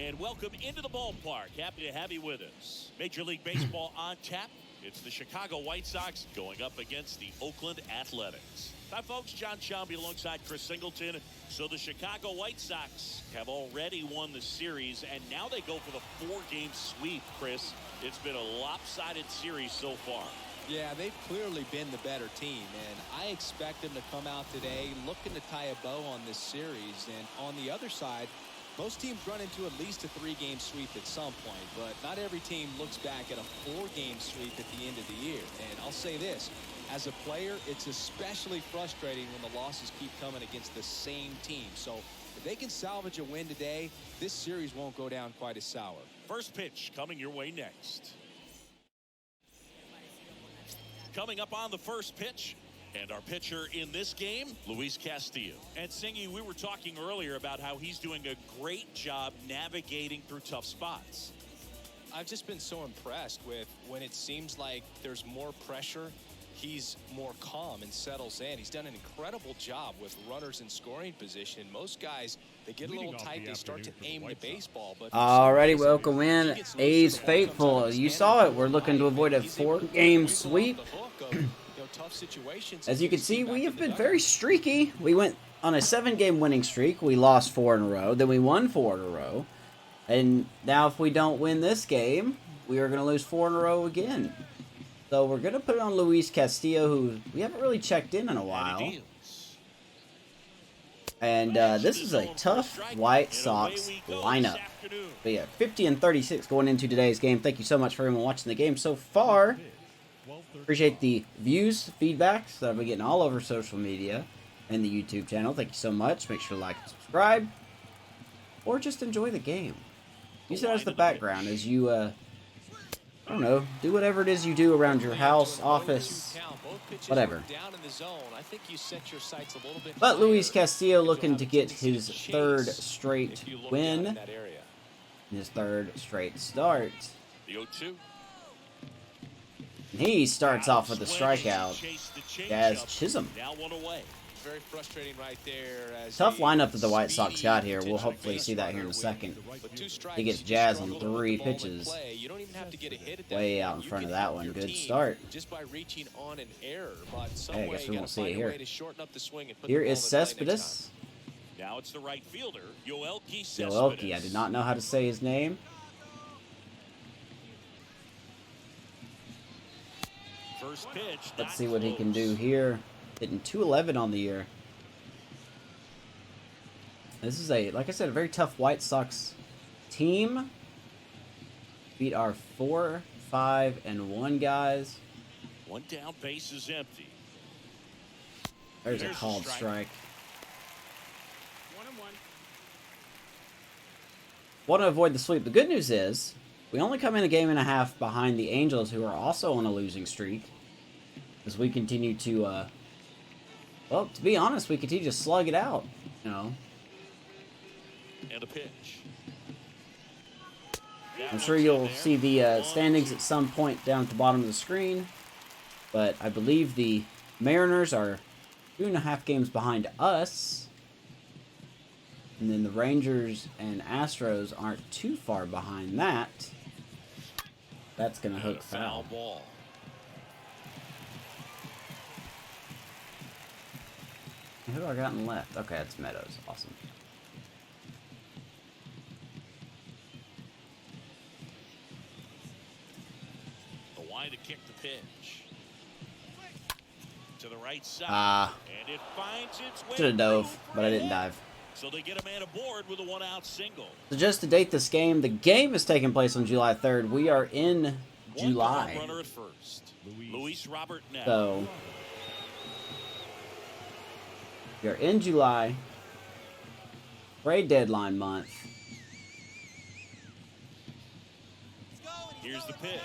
And welcome into the ballpark. Happy to have you with us. Major League Baseball on tap. It's the Chicago White Sox going up against the Oakland Athletics. Hi, folks. John Schaumby alongside Chris Singleton. So the Chicago White Sox have already won the series, and now they go for the 4-game sweep, Chris. It's been a lopsided series so far. Yeah, they've clearly been the better team, and I expect them to come out today looking to tie a bow on this series. And on the other side, most teams run into at least a 3-game sweep at some point, but not every team looks back at a 4-game sweep at the end of the year. And I'll say this, as a player, it's especially frustrating when the losses keep coming against the same team. So if they can salvage a win today, this series won't go down quite as sour. First pitch coming your way next. Coming up on the first pitch, and our pitcher in this game, Luis Castillo. And Singy, we were talking earlier about how he's doing a great job navigating through tough spots. I've just been so impressed with when it seems like there's more pressure, he's more calm and settles in. He's done an incredible job with runners in scoring position. Most guys, they get a little tight, they start to aim the baseball. But alrighty, welcome in, A's faithful. You saw it. We're looking to avoid a 4-game sweep. As you can see, we have been very streaky. We went on a 7-game winning streak. We lost 4 in a row. Then we won 4 in a row. And now if we don't win this game, we are going to lose 4 in a row again. So we're going to put it on Luis Castillo, who we haven't really checked in a while. And this is a tough White Sox lineup. But yeah, 50-36 going into today's game. Thank you so much for everyone watching the game so far. Appreciate the views, feedbacks that I've been getting all over social media and the YouTube channel. Thank you so much. Make sure to like and subscribe. Or just enjoy the game. Use it as the background as you, I don't know, do whatever it is you do around your house, office, whatever. But Luis Castillo looking to get his 3rd straight win. His 3rd straight start. The 0-2. He starts off with a strikeout as Chisholm. Very frustrating right there. Tough lineup that the White Sox got here. We'll hopefully see that here in a second. He gets Jazz on 3 pitches. Way out in front of that one. Good start. Hey, I guess we won't see it here. Here is Cespedes. Now it's the right fielder, Yoelqui Cespedes. Yoelqui. I did not know how to say his name. First pitch. Let's see what he can do here. Hitting .211 on the year. This is like I said, a very tough White Sox team. Beat our 4, 5, and 1 guys. 1 down, base is empty. There's a called strike. 1-1. Want to avoid the sweep. The good news is, we only come in a game and a half behind the Angels, who are also on a losing streak. As we continue to, well, to be honest, we continue to slug it out, you know. And a pitch. I'm sure you'll see the standings at some point down at the bottom of the screen. But I believe the Mariners are 2.5 games behind us. And then the Rangers and Astros aren't too far behind that. That's going to hook foul. Ball. Who do I got in left? Okay, that's Meadows. Awesome. The wide to kick the pitch. To the right side. And it finds its way. Should have dove, but I didn't dive. So they get a man aboard with a 1-out single. So just to date this game, the game is taking place on July 3rd. We are in July. Runner at first. Luis Robert now. So we are in July. Trade deadline month. Here's the pitch.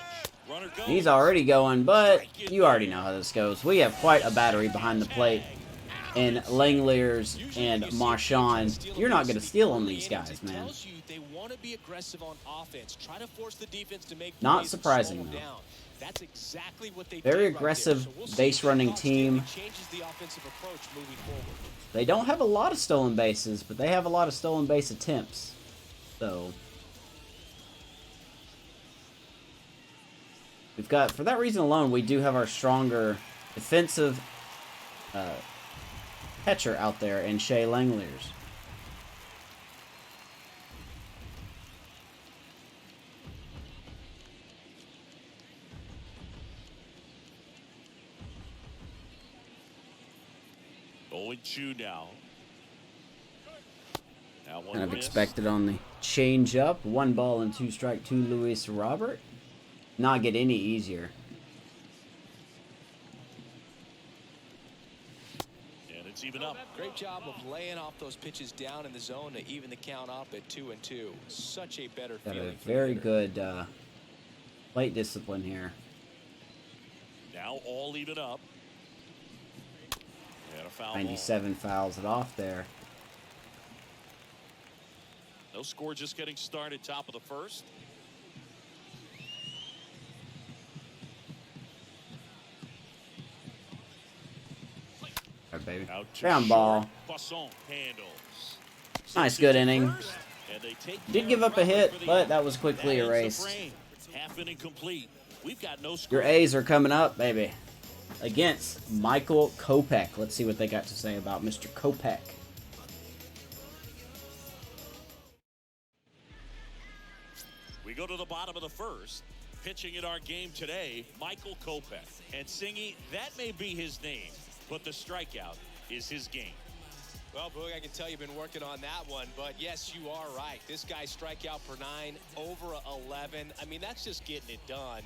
Runner goes. He's already going, but you already know how this goes. We have quite a battery behind the plate. And Langeliers and Marchand, you're not going to steal on these guys, man. Not surprising, though. Very aggressive base-running team. They don't have a lot of stolen bases, but they have a lot of stolen base attempts. So, we've got, for that reason alone, we do have our stronger defensive catcher out there in Shea Langeliers. Now. Kind of expected on the change up. 1 ball and 2 strike to Luis Robert. Not get any easier. And it's even up. Great job of laying off those pitches down in the zone to even the count up at 2-2. Such a better Got feeling. a very good plate discipline here. Now all even up. And a foul 97 ball. fouls it off there. No score, just getting started. Top of the first. All right, baby. Ground ball. Nice, good inning. Did give up a hit, but that was quickly erased. Half inning complete. We've got no score. Your A's are coming up, baby. Against Michael Kopech. Let's see what they got to say about Mr. Kopech. We go to the bottom of the first. Pitching in our game today, Michael Kopech. And Singy, that may be his name, but the strikeout is his game. Well, Boog, I can tell you've been working on that one, but yes, you are right. This guy's strikeout per 9, over 11. I mean, that's just getting it done.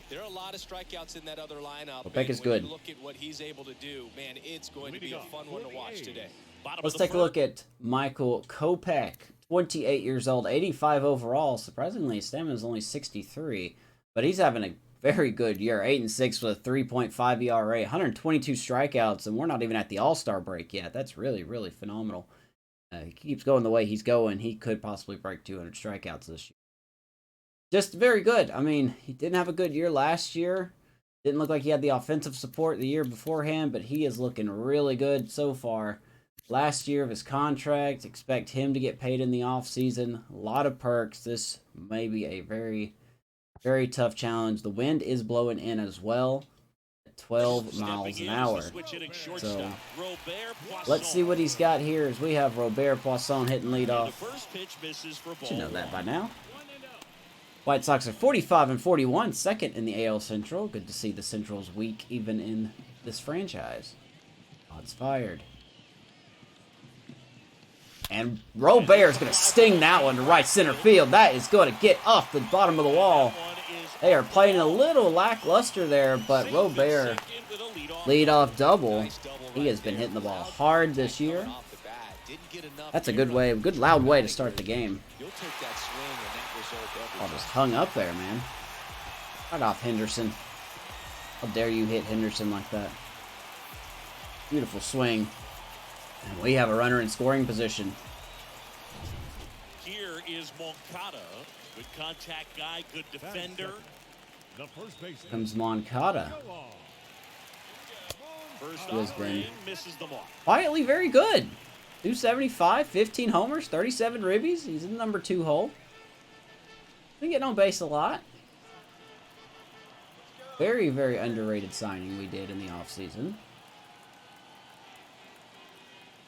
There are a lot of strikeouts in that other lineup. Kopech is good. You look at what he's able to do, man, it's going to be a fun one to watch today. Let's take a look at Michael Kopech. 28 years old, 85 overall. Surprisingly, his stamina is only 63, but he's having a very good year. 8-6 with a 3.5 ERA, 122 strikeouts, and we're not even at the All-Star break yet. That's really, really phenomenal. He keeps going the way he's going. He could possibly break 200 strikeouts this year. Just very good. I mean, he didn't have a good year last year. Didn't look like he had the offensive support the year beforehand, but he is looking really good so far. Last year of his contract, expect him to get paid in the offseason. A lot of perks. This may be a very, very tough challenge. The wind is blowing in as well at 12 miles an hour. So let's see what he's got here as we have Robert Poisson hitting leadoff. Should know that by now. White Sox are 45-41, second in the AL Central. Good to see the Central's weak even in this franchise. Odds fired. And Robert's going to sting that one to right center field. That is going to get off the bottom of the wall. They are playing a little lackluster there, but Robert, leadoff double. He has been hitting the ball hard this year. That's a good way, a good loud way to start the game. Ball just hung up there, man. Right off Henderson. How dare you hit Henderson like that? Beautiful swing. And we have a runner in scoring position. Here is Moncada. Good contact guy, good defender. Comes Moncada. First Who has been misses the mark. quietly very good. 275, 15 homers, 37 ribbies. He's in the number 2 hole. Been getting on base a lot. Very, very underrated signing we did in the offseason.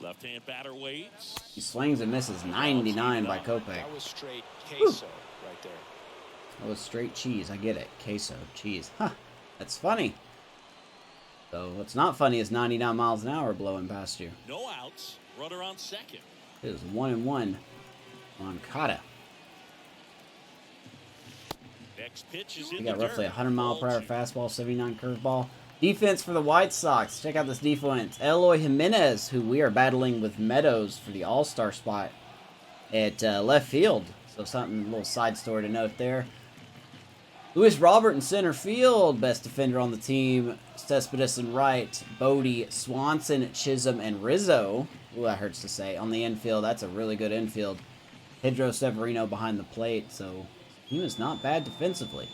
Left-hand batter waits. He swings and misses 99 by Kopech. That was straight queso right there. That was straight cheese. I get it. Queso. Cheese. Huh. That's funny. So what's not funny is 99 miles an hour blowing past you. No outs. Runner on second. It is 1-1. Moncada. Next pitch is We in got the roughly dirt. 100 mile per hour fastball, 79 curveball. Defense for the White Sox. Check out this defense. Eloy Jimenez, who we are battling with Meadows for the All-Star spot at left field. So something, a little side story to note there. Luis Robert in center field. Best defender on the team. Cespedes in right. Bodie, Swanson, Chisholm, and Rizzo. Ooh, that hurts to say. On the infield, that's a really good infield. Pedro Severino behind the plate. So he was not bad defensively.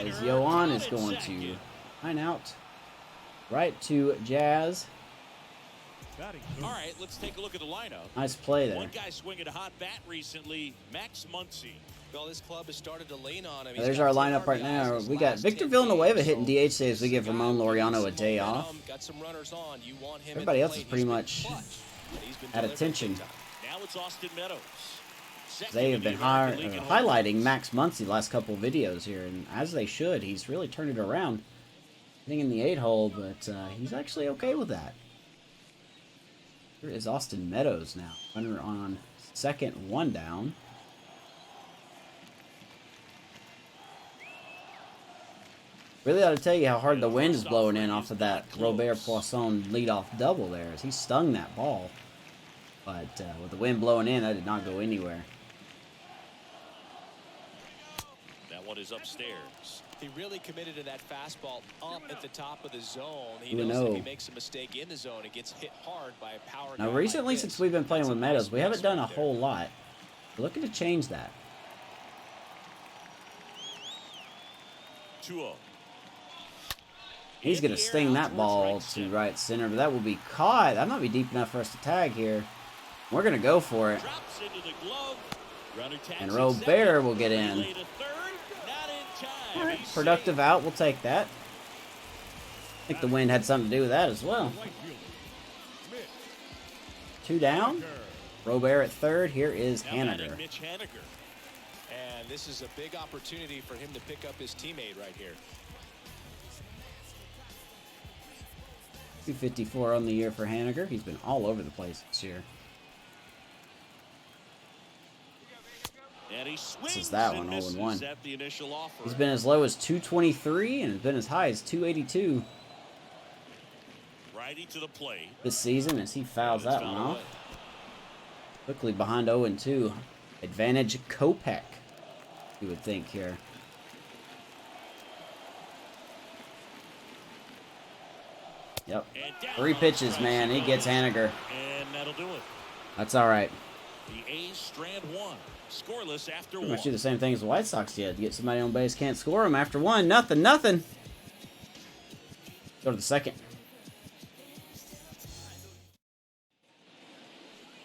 As Yohan is going to line out right to Jazz. All right, let's take a look at the lineup. Nice play there. One guy swinging a hot bat recently, Max Muncy. Well, this club has started to lean on him. There's our lineup right now. We got Victor Villanueva hitting DH saves. We give Ramon Laureano a day off. Everybody else is pretty much at attention. Now it's Austin Meadows. They have been highlighting Max Muncy the last couple videos here, and as they should. He's really turned it around. Hitting in the 8-hole, but he's actually okay with that. Here is Austin Meadows now. Runner on second, one down. Really ought to tell you how hard the wind is blowing in off of that Robert Poisson leadoff double there, as he stung that ball. But with the wind blowing in, that did not go anywhere. That one is upstairs. He really committed to that fastball up at the top of the zone. He knows if he makes a mistake in the zone, it gets hit hard by a power. Now, recently, since we've been playing with Meadows, we haven't done a whole lot. We're looking to change that. 2-0. He's going to sting that ball to right center, but that will be caught. That might be deep enough for us to tag here. We're going to go for it. And Robert will get in. All right, productive out. We'll take that. I think the wind had something to do with that as well. 2 down. Robert at third. Here is Haniger. And this is a big opportunity for him to pick up his teammate right here. 254 on the year for Haniger. He's been all over the place this year. This is that one, 0-1. He's been as low as 223 and has been as high as 282 this season as he fouls that one off. Quickly behind 0-2. Advantage Kopech, you would think here. Yep. 3 pitches, man. He gets Haniger. And that'll do it. That's all right. The A's strand 1. Scoreless after Pretty 1. much do the same thing as the White Sox did. Get somebody on base, can't score them after 1. Nothing. Go to the second.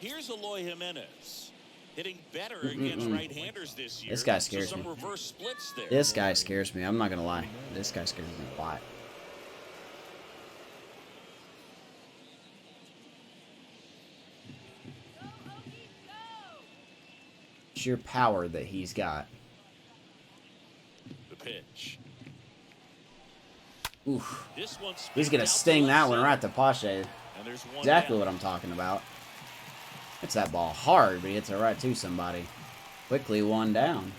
Here's Eloy Jimenez. Hitting better against right-handers this year. This guy scares me. Reverse splits there. This guy scares me. I'm not going to lie. This guy scares me a lot. Sheer power that he's got. The pitch. Oof. This one's He's going to sting that one right to Pache. Exactly down. what I'm talking about. Hits that ball hard, but he hits it right to somebody. Quickly 1 down.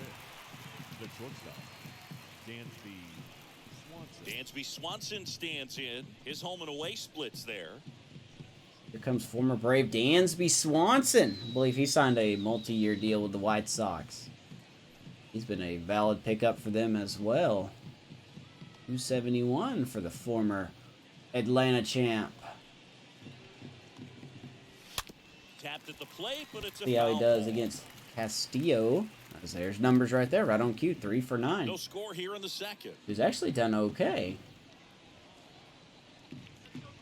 Dansby Swanson stands in. His home and away splits there. Here comes former Brave Dansby Swanson. I believe he signed a multi-year deal with the White Sox. He's been a valid pickup for them as well. 271 for the former Atlanta champ. Tapped at the plate, but it's a See how he foul does ball. against Castillo. There's numbers right there, right on cue. 3 for 9. No score here in the second. He's actually done okay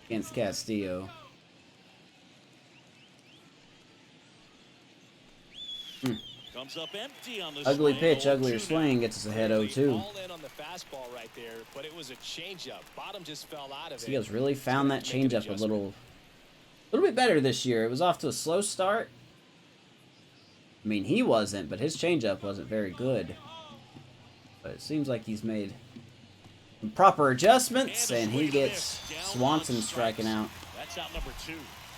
against Castillo. Comes up empty on the Ugly swing. pitch, 0-2 uglier swing, gets us ahead 0-2. All in on the fastball right there, but it was a changeup. Bottom just fell out of it. Castillo's really found that changeup a little bit better this year. It was off to a slow start. I mean, he wasn't, but his changeup wasn't very good. But it seems like he's made some proper adjustments, and he gets Swanson striking out. That's out number 2.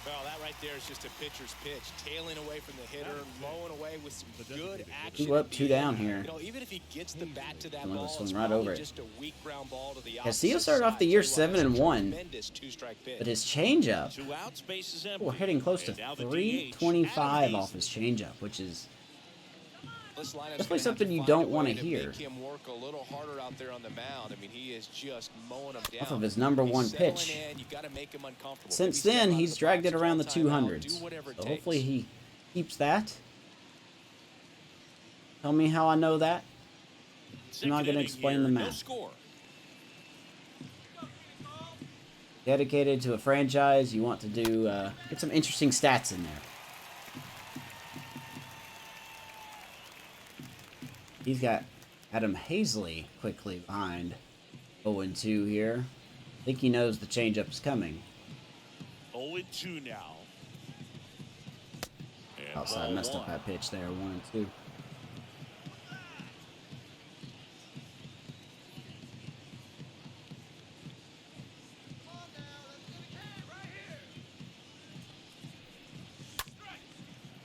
Well, that right there is just a pitcher's pitch, tailing away from the hitter, mowing away with some good action. 2 up, 2 down here. You know, even if he gets the bat to that I'm gonna ball, swing it's right over it. just a weak ground ball to the Castillo opposite started off the side. year So, 7-1, tremendous two-strike pitch. but his changeup, 2 outs, base is empty. we're hitting close to And now the 325 DH. off his changeup, which is This lineup's definitely gonna something have you find don't a want way to hear. Make him work a little harder out there on the mound. I mean, he is just mowing them down. off of his number 1 He's settling pitch. in. You gotta make him uncomfortable. Since Maybe step then, out of he's the dragged box, it around the call timeout, 200s. do whatever it So takes. hopefully he keeps that. Tell me how I know that. I'm not going to explain the No math. score. dedicated to a franchise, you want to do get some interesting stats in there. He's got Adam Hazley quickly behind 0-2 here. I think he knows the changeup is coming. 0-2 now. And Outside messed up that pitch there, 1-2.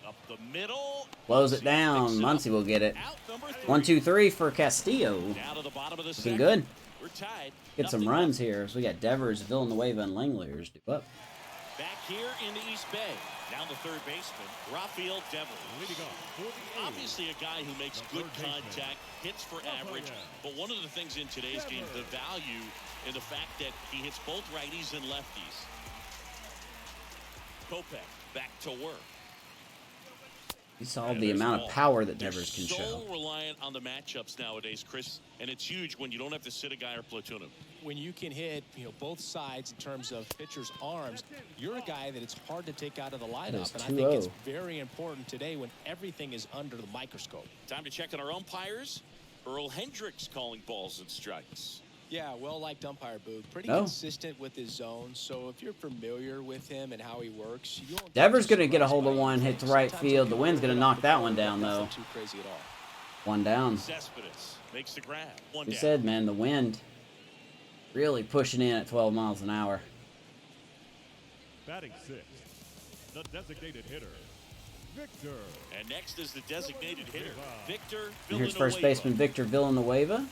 Up the middle. Blows it down. Muncy will get it. 1-2-3 for Castillo. Down to the bottom of the Looking good. We're tied. Get some runs here. So we got Devers, Villanueva, and Langeliers due up. Back here in the East Bay. Down the third baseman, Rafael Devers. Obviously a guy who makes good contact, hits for average, but one of the things in today's game, the value in the fact that he hits both righties and lefties. Kopech back to work. You saw the amount of power that Devers can show. So reliant on the matchups nowadays, Chris, and it's huge when you don't have to sit a guy or platoon him. When you can hit, both sides in terms of pitchers' arms, you're a guy that it's hard to take out of the lineup. And I think it's very important today when everything is under the microscope. Time to check on our umpires. Earl Hendricks calling balls and strikes. Yeah, well-liked umpire, Boog. Pretty consistent with his zone. So if you're familiar with him and how he works, you won't. Devers going to get a hold of one, hit to right field. The wind's going to knock that one down, though. Too crazy at all. One down. Cespedes makes the grab. You said, man, the wind really pushing in at 12 miles an hour. Batting sixth, the designated hitter, Victor. And next is the designated hitter, Victor Villanueva. And here's first baseman Victor Villanueva.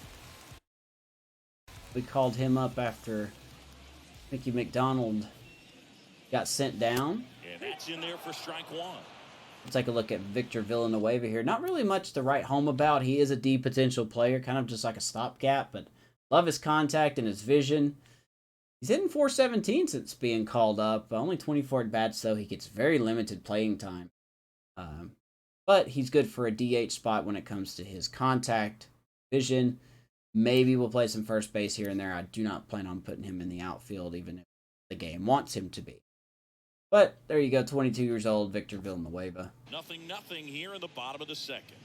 We called him up after Mickey McDonald got sent down. And that's in there for strike one. Let's take a look at Victor Villanueva here. Not really much to write home about. He is a D potential player, kind of just like a stopgap, but love his contact and his vision. He's hitting .417 since being called up. Only 24 at-bats, though. He gets very limited playing time. But he's good for a DH spot when it comes to his contact, vision. Maybe we'll play some first base here and there. I do not plan on putting him in the outfield, even if the game wants him to be. But there you go, 22 years old, Victor Villanueva. 0-0 here in the bottom of the second.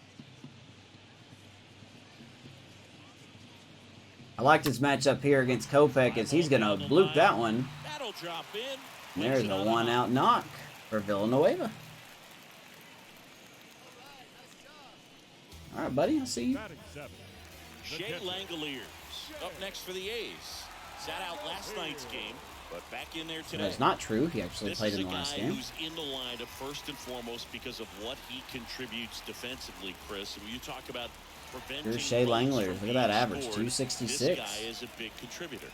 I liked his matchup here against Kopech as he's going to bloop that one. That'll drop in. And there's a one-out knock for Villanueva. All right, buddy, I'll see you. Shea Langeliers up next for the A's. Sat out last night's game, but back in there today. That's not true. He actually played in the last game. This is a guy who's in the lineup first and foremost because of what he contributes defensively, Chris. And when you talk about preventing Here's Shea Langeliers. Look at that average, scored, 266. This guy is a big contributor.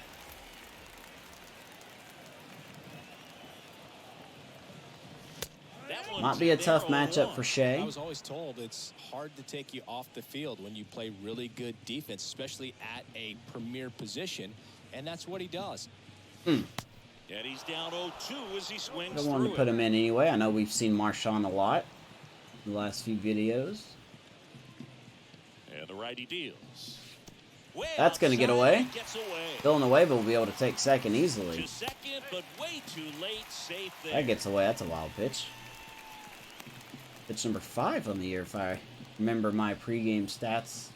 Might be a tough matchup for Shea. I was always told it's hard to take you off the field when you play really good defense, especially at a premier position, and that's what he does. And he's down 0-2 as he swings I wanted to put him in anyway. I know we've seen Marshawn a lot in the last few videos. And the righty deals. That's going to get away. Villanueva will be able to take second easily. To second, but way too late. Safe there. That gets away. That's a wild pitch. Pitch number 5 on the year, if I remember my pregame stats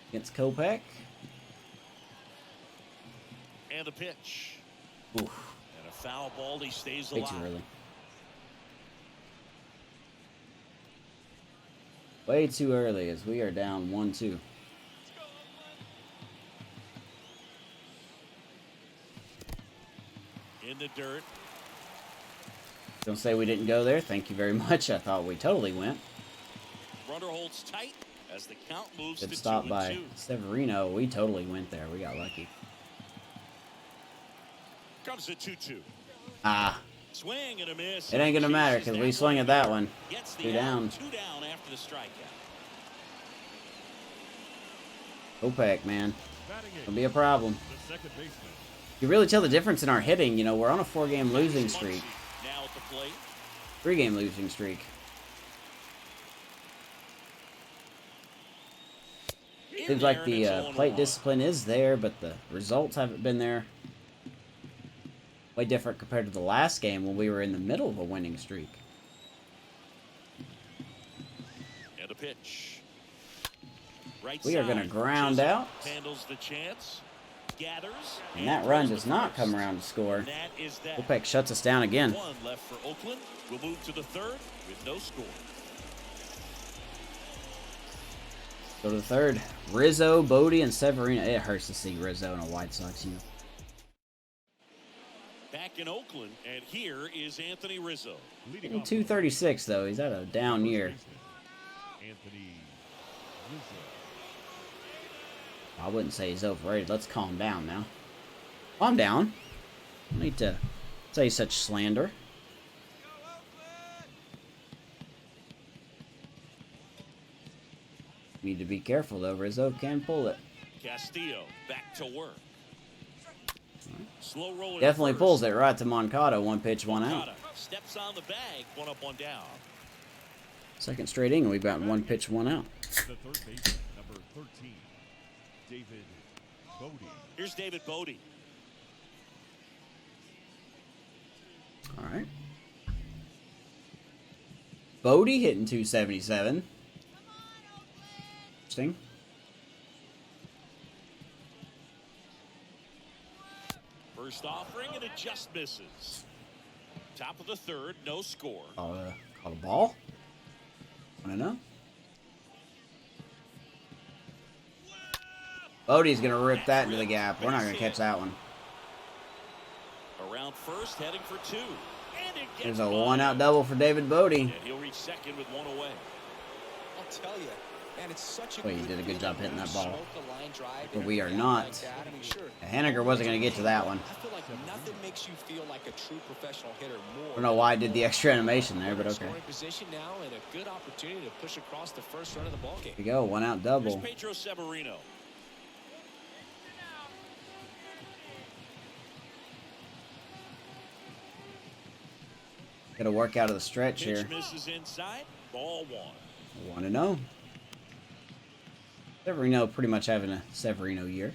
against Kopech. And a pitch. Oof. And a foul ball. He stays Way alive. too early. Way too early as we are down 1-2. In the dirt. Don't say we didn't go there. Thank you very much. I thought we totally went. Runner holds tight as the count moves Good to stop 2-2. by Severino. We totally went there. We got lucky. Comes to 2-2. Ah. Swing and a miss. It ain't going to matter because we swing at that one. Gets the 2 down. 2 down after the strikeout. Kopech, man. It'll be a problem. You really tell the difference in our hitting. You know, we're on a 4-game losing streak. Now at the plate. 3-game losing streak. Seems like the plate discipline is there, but the results haven't been there. way different compared to the last game when we were in the middle of a winning streak. And a pitch. Right We are going to side. ground Chisholm out. handles the chance. Gathers. And that run does not come around to score. That is that. Kopech shuts us down again. One left for Oakland. We'll move to the third with no score. Go to the third. Rizzo, Bodie, and Severino. It hurts to see Rizzo in a White Sox uniform. Back in Oakland, and here is Anthony Rizzo. Leading Hitting off 236, though. He's had a down year. Anthony Rizzo. I wouldn't say he's overrated. Let's calm down now. Calm down. Don't need to say such slander. Need to be careful, though. Rizzo can pull it. Castillo back to work. Slow roll. Definitely pulls it right to Moncada. One pitch, one out. Moncada steps on the bag. One up, one down. Second straight inning. We've got one pitch, one out. The third baseman, number 13, David Bodie. Here's David Bodie. All right. Bodie hitting 277. Interesting. First offering, and it just misses. Top of the third, no score. Call a ball? I don't know. Bodie's going to rip that into the gap. We're not going to catch that one. Around first, heading for two. And it gets There's a by. one-out double for David Bodie. And he'll reach second with one away. I'll tell you, man, it's such a Well, you did a good job hitting that ball. smoke a line drive But in we a are gap not. like that. I mean, sure, Henniger wasn't going to get to that one. I feel like nothing makes you feel like a true professional hitter more. I don't know why I did the extra animation there, but okay. Scoring position now and a good opportunity to push across the first run of the ballgame. Here we go, one-out Here's double. Pedro Severino. Got to work out of the stretch Pitch here. misses inside. Ball one. 1-0. Severino pretty much having a Severino year.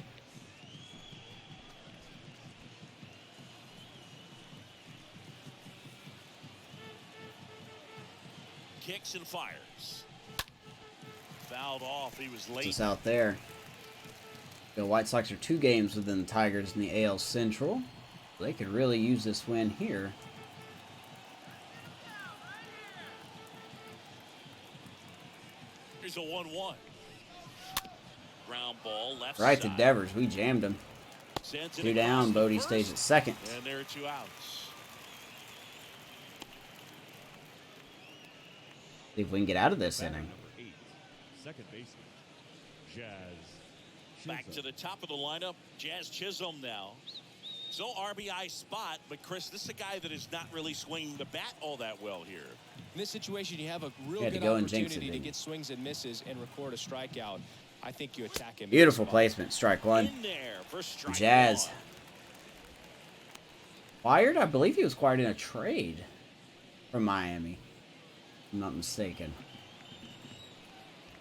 Kicks and fires. Fouled off. He was late. Just out there. The White Sox are 2 games within the Tigers in the AL Central. They could really use this win here. Here's a 1-1. Ground ball left Right to side. Devers. We jammed him. Sends it 2 across down. the Bodie first. stays at second. And there are 2 outs. See if we can get out of this Batter inning. number 8, second baseman, Jazz Back to Chisholm. the top of the lineup. Jazz Chisholm now. So RBI spot, but Chris, this is a guy that is not really swinging the bat all that well here. In this situation, you have a real You had to good go and jinx it, opportunity to didn't you? get swings and misses and record a strikeout. I think you attack him. Beautiful placement. Strike one. In there for strike Jazz. one. Wired? I believe he was acquired in a trade from Miami. If I'm not mistaken.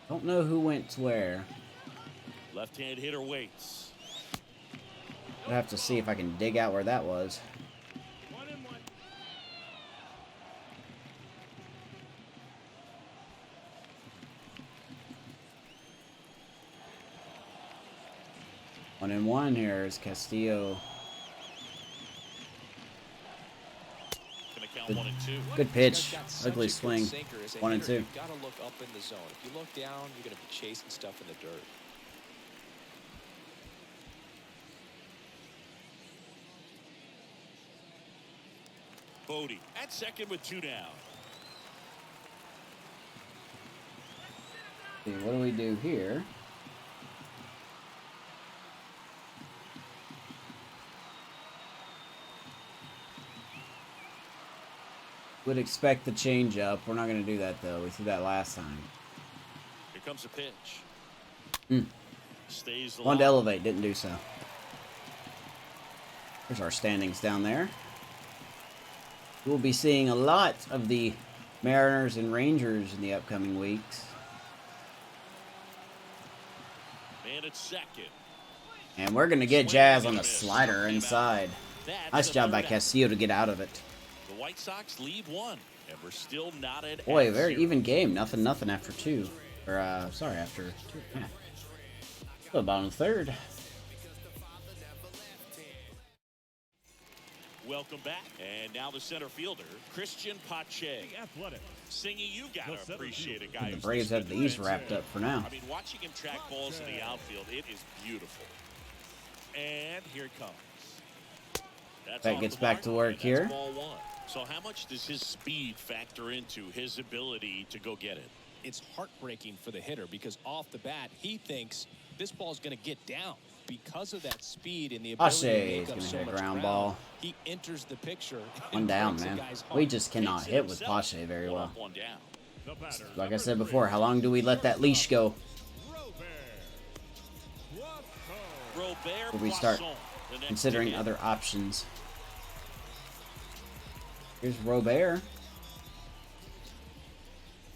Don't know who went to where. Left-hand hitter waits. I'll have to see if I can dig out where that was. 1-1 here is Castillo. Gonna count 1 and 2. Good pitch. Ugly swing. 1 and 2. You gotta look up in the zone. If you look down, you're gonna be chasing stuff in the dirt. Bodie at second with 2 down. See, what do we do here? Would expect the change up. We're not going to do that though. We threw that last time. Here comes a pitch. Stays One to alive. elevate, didn't do so. There's our standings down there. We'll be seeing a lot of the Mariners and Rangers in the upcoming weeks. Man at second. And we're going to get Jazz on the slider inside. That's Nice the job by third out. Castillo to get out of it. The White Sox lead one, and we're still knotted Boy, at very 0. even game. Nothing after 2. Or, sorry, after 2. Yeah. Still bottom of the third. Welcome back. And now the center fielder, Christian Pache. The Athletic. Singing, you got The to center appreciate a fielder. guy The who's Braves this have the good. East wrapped up for now. I mean, watching him track balls in the outfield, it is beautiful. And here it comes. That's That off gets the back mark, to work and that's here. ball 1. So how much does his speed factor into his ability to go get it? It's heartbreaking for the hitter because off the bat, he thinks this ball's going to get down. Because of that speed and the ability Pache to make is up gonna so hit a much ground ground, ball. he enters the picture. One and down, breaks the man. guy's heart. We just cannot Takes it hit with himself. Pache very One well. up, one down. The batter, Like I number said 3, before, how long do we let that leash go? Robert Before we start Poisson, the next considering to hit. other options. Here's Robert.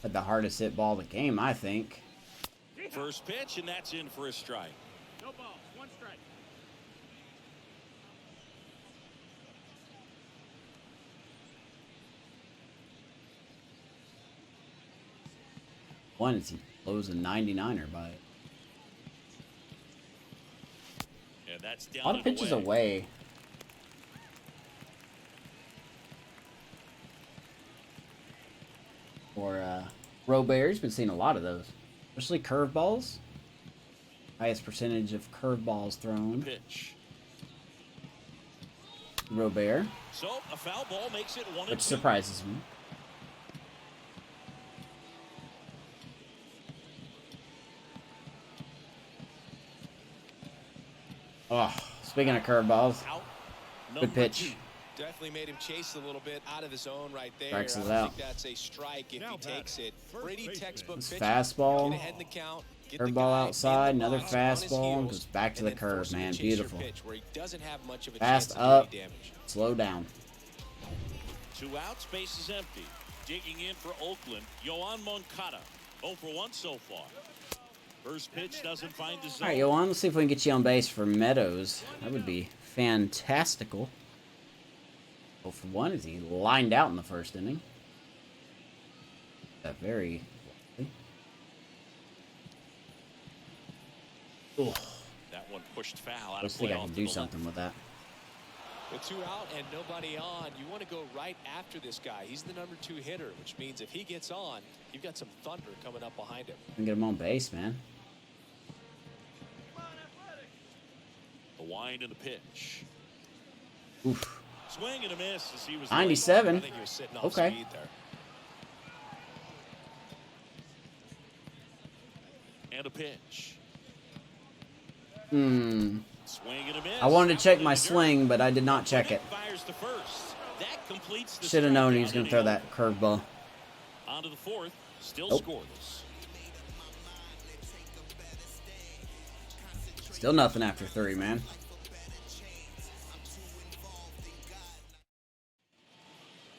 Had the hardest hit ball of the game, I think. First pitch, and that's in for a strike. No ball, 1 strike. One is he blows a 99er by it. And that's down A lot of and pitches away. away. For Robert, he's been seeing a lot of those. Especially curveballs. Highest percentage of curveballs thrown. Pitch. Robert, So a foul ball makes it 1-2. which surprises me. Oh, speaking of curveballs, Out. good Number pitch. 2. Definitely made him chase a little bit out of his own right there. Strikes I us don't out. think that's a strike if Now he batting, takes it. first Pretty baseman. textbook This pitch. fastball. Get ahead in the count. Get the Curveball guy outside, in the another box on his fastball, heels, goes back to and the then curve, force him to man. chase your Beautiful. pitch where he doesn't have much of a Fast chance to do up. any damage. Slow down. 2 outs, base is empty. Digging in for Oakland, Yoan Moncada. 0 for 1 so far. First pitch doesn't find the zone. All right, Yohan, let's see if we can get you on base for Meadows. That would be fantastical. 0 for 1 as he lined out in the first inning. That very. Ooh, That one pushed foul out let's of see play if I off can to do the something with that. With 2 out and nobody on, you want to go right after this guy. He's the number 2 hitter, which means if he gets on, you've got some thunder coming up behind him. And get him on base, man. The wind and the pitch. Oof. Swing and a miss as he was 97. I think he was sitting off Okay. speed there. And a pitch. Hmm. Swing and a miss. I wanted to check my Out in the dirt. swing, but I did not check it. Fires to first. That completes the Should have known he was strikeout going to inning. throw that curveball. On to the 4th. Still Nope. scoreless. Still nothing after 3, man.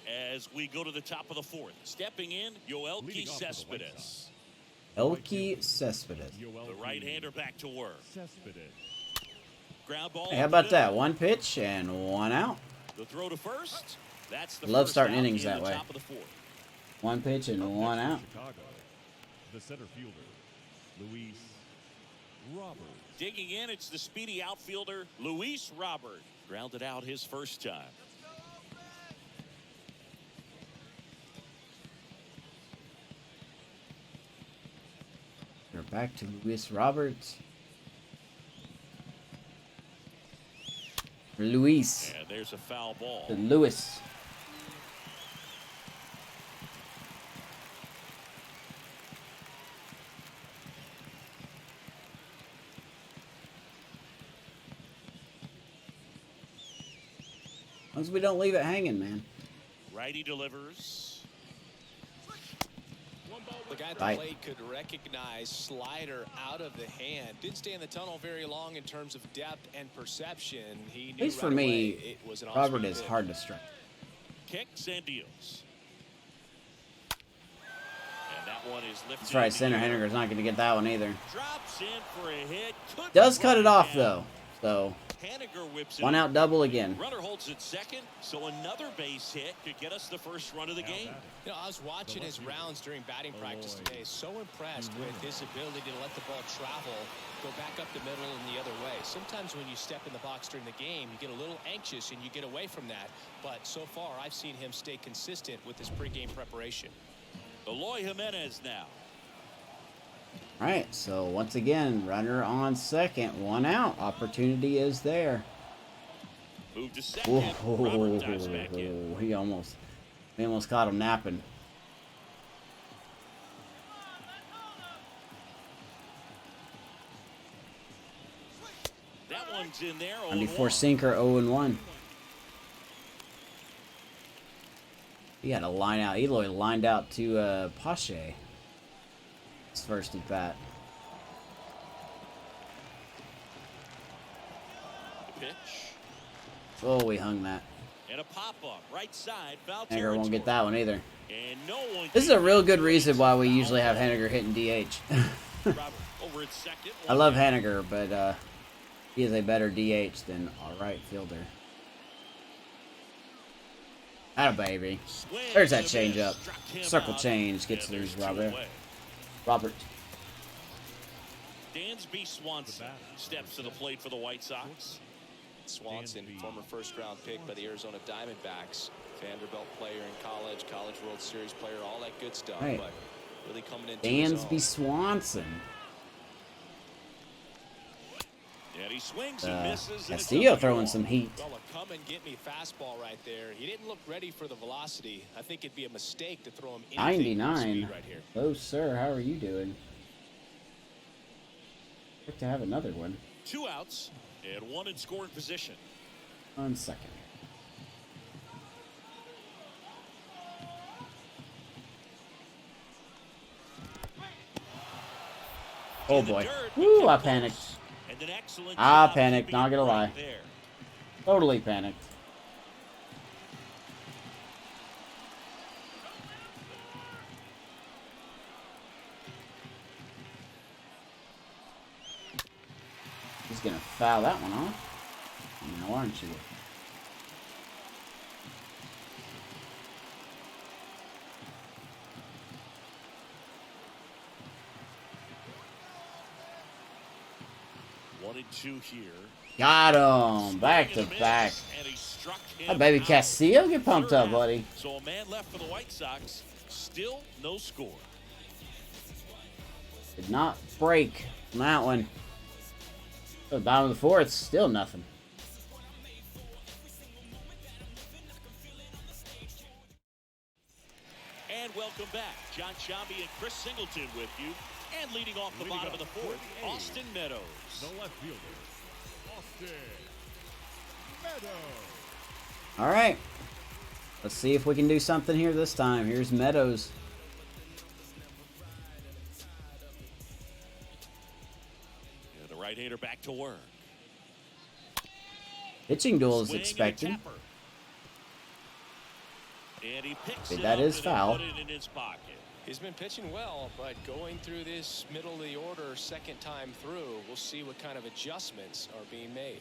As we go to the top of the 4th. Stepping in, Yoelqui Leading off for the White Cespedes. Elke Cespedes. The right-hander back to work. Cespedes. Ground ball. Hey, how about that? 1 pitch and 1 out. The throw to first. That's the Love first starting out innings in that the way. Top of the 4th. 1 pitch and 1 out. Chicago. The center fielder, Luis Robert. Digging in, it's the speedy outfielder, Luis Robert. Grounded out his first time. We're back to Luis Roberts. Luis. And there's a foul ball. To Lewis. As long as we don't leave it hanging, man. Righty delivers. The guy at the Right. plate could recognize slider out of the hand. Didn't stay in the tunnel very long in terms of depth and perception. He At knew least for right me, away it was an Robert off-speed is pitch. hard to strike. Kicks and deals. And that one is lifted. That's right, in the center air. Henniger's not going to get that one either. Drops in for a hit. Couldn't Does cut run it off, down. though. So, Haniger whips it. One out double again. Runner holds it second, so another base hit could get us the first run of the game. You know, I was watching his rounds during batting practice today. So impressed with his ability to let the ball travel, go back up the middle and the other way. Sometimes when you step in the box during the game, you get a little anxious and you get away from that. But so far, I've seen him stay consistent with his pregame preparation. Eloy Jimenez now. All right, so once again, runner on second, one out. Opportunity is there. Move to second. Robert dives back in. We almost caught him napping. That one's in there. 94 sinker, 0-1. He had a line out. Eloy lined out to Pache. His first at bat. The pitch. Oh, we hung that. And a pop-up. Right side. Foul Henniger territory. won't get that one either. And no one. This is a real good reason why we usually have Henniger hitting DH. Robert over at second. I love Henniger, but he is a better DH than a right fielder. Atta baby. There's that changeup. Circle change gets through Robert. Dansby Swanson steps to the plate for the White Sox. Swanson, former first-round pick by the Arizona Diamondbacks. Vanderbilt player in college, College World Series player, all that good stuff. Right. But really coming into his own. Dansby Swanson. And he swings and misses. Castillo throwing some heat. Well, a come and get me fastball right there. He didn't look ready for the velocity. I think it'd be a mistake to throw him anything 99. right here. Hello, sir. How are you doing? Good to have another one. 2 outs and 1 in scoring position. 1 second. Oh boy. Woo, I panicked. I panicked, not gonna lie. Totally panicked. He's gonna foul that one off. Now, aren't you? One and 2 here. Got him. Back to back. That baby Castillo, get pumped up, buddy. So a man left for the White Sox. Still no score. Did not break on that one. The bottom of the fourth, still nothing. And welcome back. John Shambi and Chris Singleton with you. And leading off the bottom of the fourth, Austin Meadows. The left fielder, Austin Meadows. All right. Let's see if we can do something here this time. Here's Meadows. And the right-hander back to work. Pitching duel is Swing expected. and a tapper. And he picks it That up is and foul. put it in his pocket. He's been pitching well, but going through this middle of the order second time through, we'll see what kind of adjustments are being made.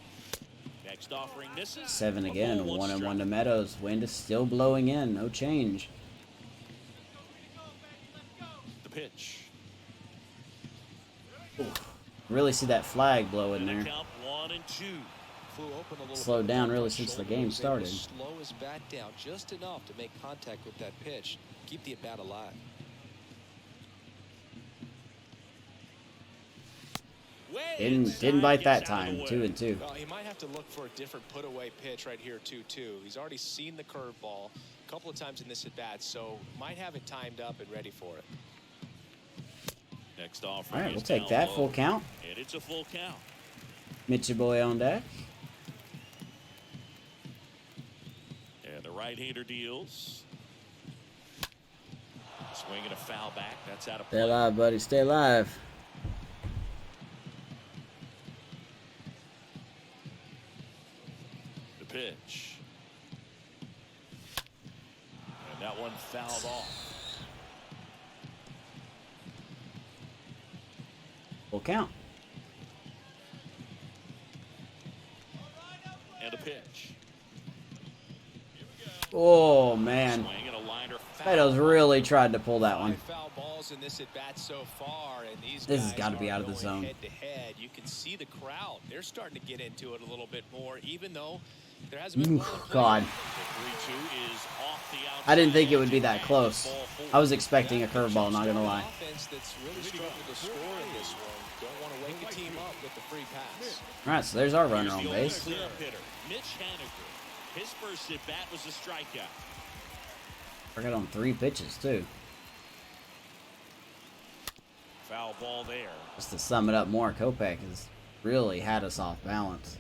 Next offering misses. 7 A again. ball, 1 and 1 strike. to Meadows. Wind is still blowing in. No change. The pitch. Really see that flag blow in And a there. count 1 and 2. Flew open a little Slowed bit down with really that since the shoulder, game was able to started. Slow his bat down just enough to make contact with that pitch, keep the at bat alive. Didn't bite that time. 2 and 2. Well, he might have to look for a different put-away pitch right here, 2-2. He's already seen the curveball a couple of times in this at-bat, so might have it timed up and ready for it. Next offering. All right, we'll is take down that. low. Full count. And it's a full count. Mitchie boy on deck. And the right-hander deals. Swinging a foul back. That's out of Stay play. alive, buddy. Stay alive. The pitch. And that one fouled off. Full count. pitch. Oh, man. Swing and a liner foul. Meadows really tried to pull that one. Foul balls in this at bat so far, and these This has guys got to be are out of the going zone. head to head. You can see the crowd. They're starting to get into it a little bit more, even though there hasn't been. God. The 3-2 is off the outside. I didn't think it would be that close. I was expecting a curveball, not gonna lie. Offense that's really struggled to score in this one. Don't want to wake a team up with the free pass. All right, so there's our runner Here's on the base. only cleanup hitter, Mitch Haniger. His first at bat was a strikeout. Forgot on 3 pitches too. Foul ball there. Just to sum it up more, Kopech has really had us off balance.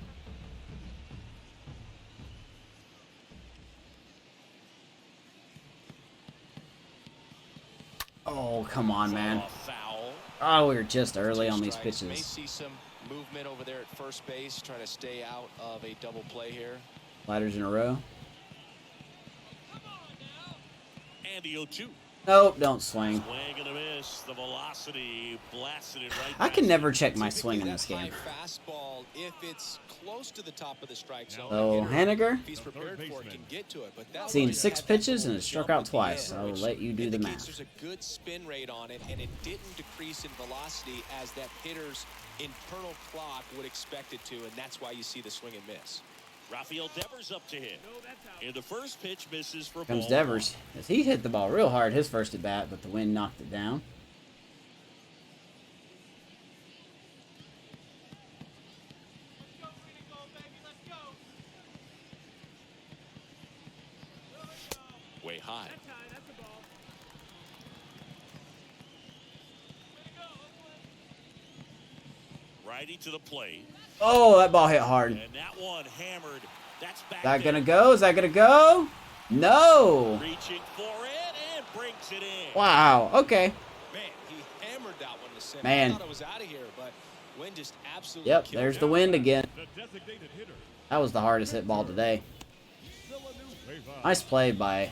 Oh, come on, man. Foul. Oh, we were just early on these May pitches. see some movement over there at first base, trying to stay out of a double play here. Sliders in a row. And the 0-2. Nope, don't swing. Swing and a miss. The velocity blasted it right. I can past never him. check my swing in That this game. high fastball, if it's close to the top of the strike zone, Oh, the hitter, Haniger, if he's prepared for it, can get to it. But that seen one 6 had that pitches and little it struck jump out at the twice. end, I will which let you do the indicates math. There's a good spin rate on it, and it didn't decrease in velocity as that hitter's internal clock would expect it to, and that's why you see the swing and miss. Rafael Devers up to hit. And the first pitch misses for Comes ball Devers. As he hit the ball real hard his first at bat, but the wind knocked it down. way high. Righty to the plate. Oh, that ball hit hard. And that one hammered. That's back. Is that there. gonna go? Is that gonna go? No. Reaching for it and breaks it in. Wow. Okay. Man, he hammered that one to center. Man. I thought it was out of here, but wind just absolutely Yep. killed There's it. the wind again. The designated hitter. That was the hardest hit ball today. Nice play by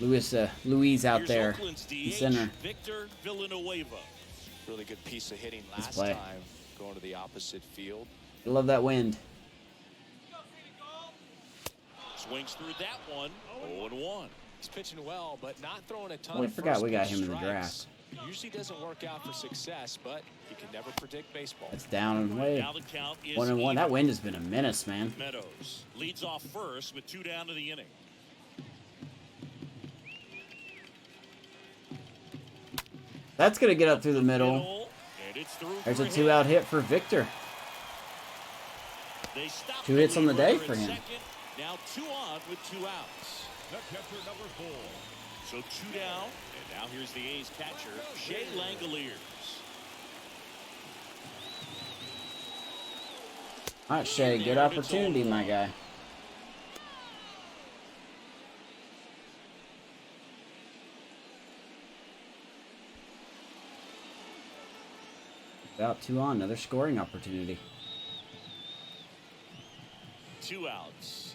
Luis out Here's there Oakland's in DH, center. Victor Villanueva. Really good piece of hitting Nice last play. time, going to the opposite field. I love that wind. Swings through that one. 0-1. He's pitching well, but not throwing a ton We of forgot we got first him in the pitch draft. strikes. Usually doesn't work out for success, but you can never predict baseball. It's down and away. Now the count is 1-1. That even. wind has been a menace, man. Meadows leads off first with 2 down to the inning. That's gonna get up through the middle. And it's through There's for a hit. 2-out hit for Victor. They stop 2 the hits on the lead day runner for at him. second. Now 2 on with 2 outs. The catcher number 4. So 2 down, and now here's the A's catcher, Shea Langoliers. All right, Shea, good opportunity, my guy. About 2 on, another scoring opportunity. 2 outs.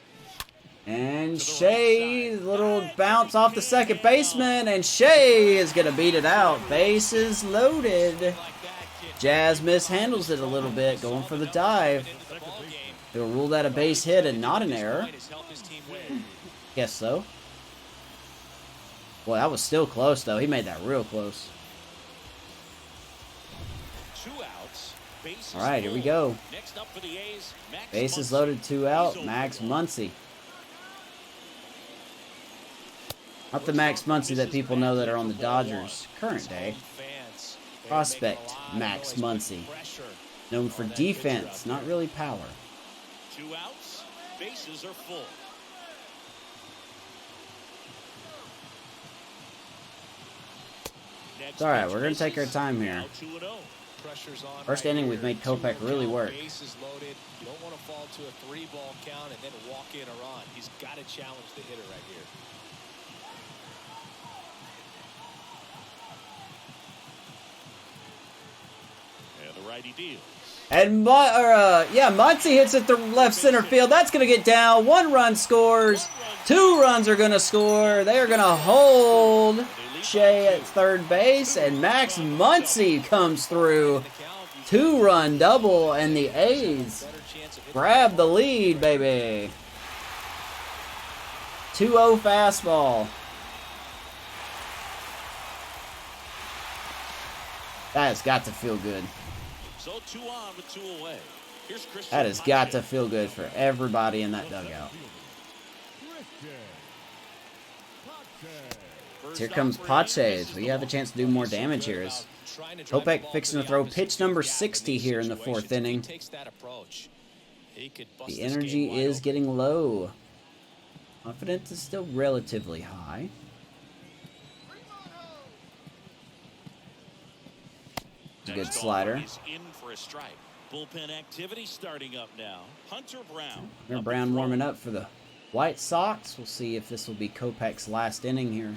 And Shea, little bounce off the second baseman, and Shea is going to beat it out. Bases loaded. Jazz mishandles it a little bit, going for the dive. He'll rule that a base hit and not an error. Guess so. Boy, that was still close, though. He made that real close. 2 outs. Bases All right, here we full. go. Next up for the A's, Max Bases Muncy. loaded, 2 out. He's Max 0-1. Muncy. Not the Max Muncy that people know that are on the Dodgers current day. Prospect Max Muncy. Known for defense, not really power. 2 outs. Bases are full. It's all right. We're going to take our time here. Now 2-0. First inning, we've made Kopech really work. Bases loaded. You don't want to fall to a 3-ball count and then walk in a run. He's got to challenge the hitter right here. And the righty deals. And Muncy hits it to left center field. That's going to get down. 1 run scores. 2 runs are going to score. They are going to hold Shea at third base, and Max Muncy comes through 2-run double, and the A's grab the lead, baby. 2-0 fastball. That has got to feel good. So 2 on with 2 away. Here's That has got to feel good for everybody in that dugout. Here comes Pache. We have a chance to do more damage here. As Kopech fixing to throw pitch number 60 here in the 4th inning. The energy is getting low. Confidence is still relatively high. It's a good slider. In for a strike. Bullpen activity starting up now. Hunter Brown warming up for the White Sox. We'll see if this will be Kopech's last inning here.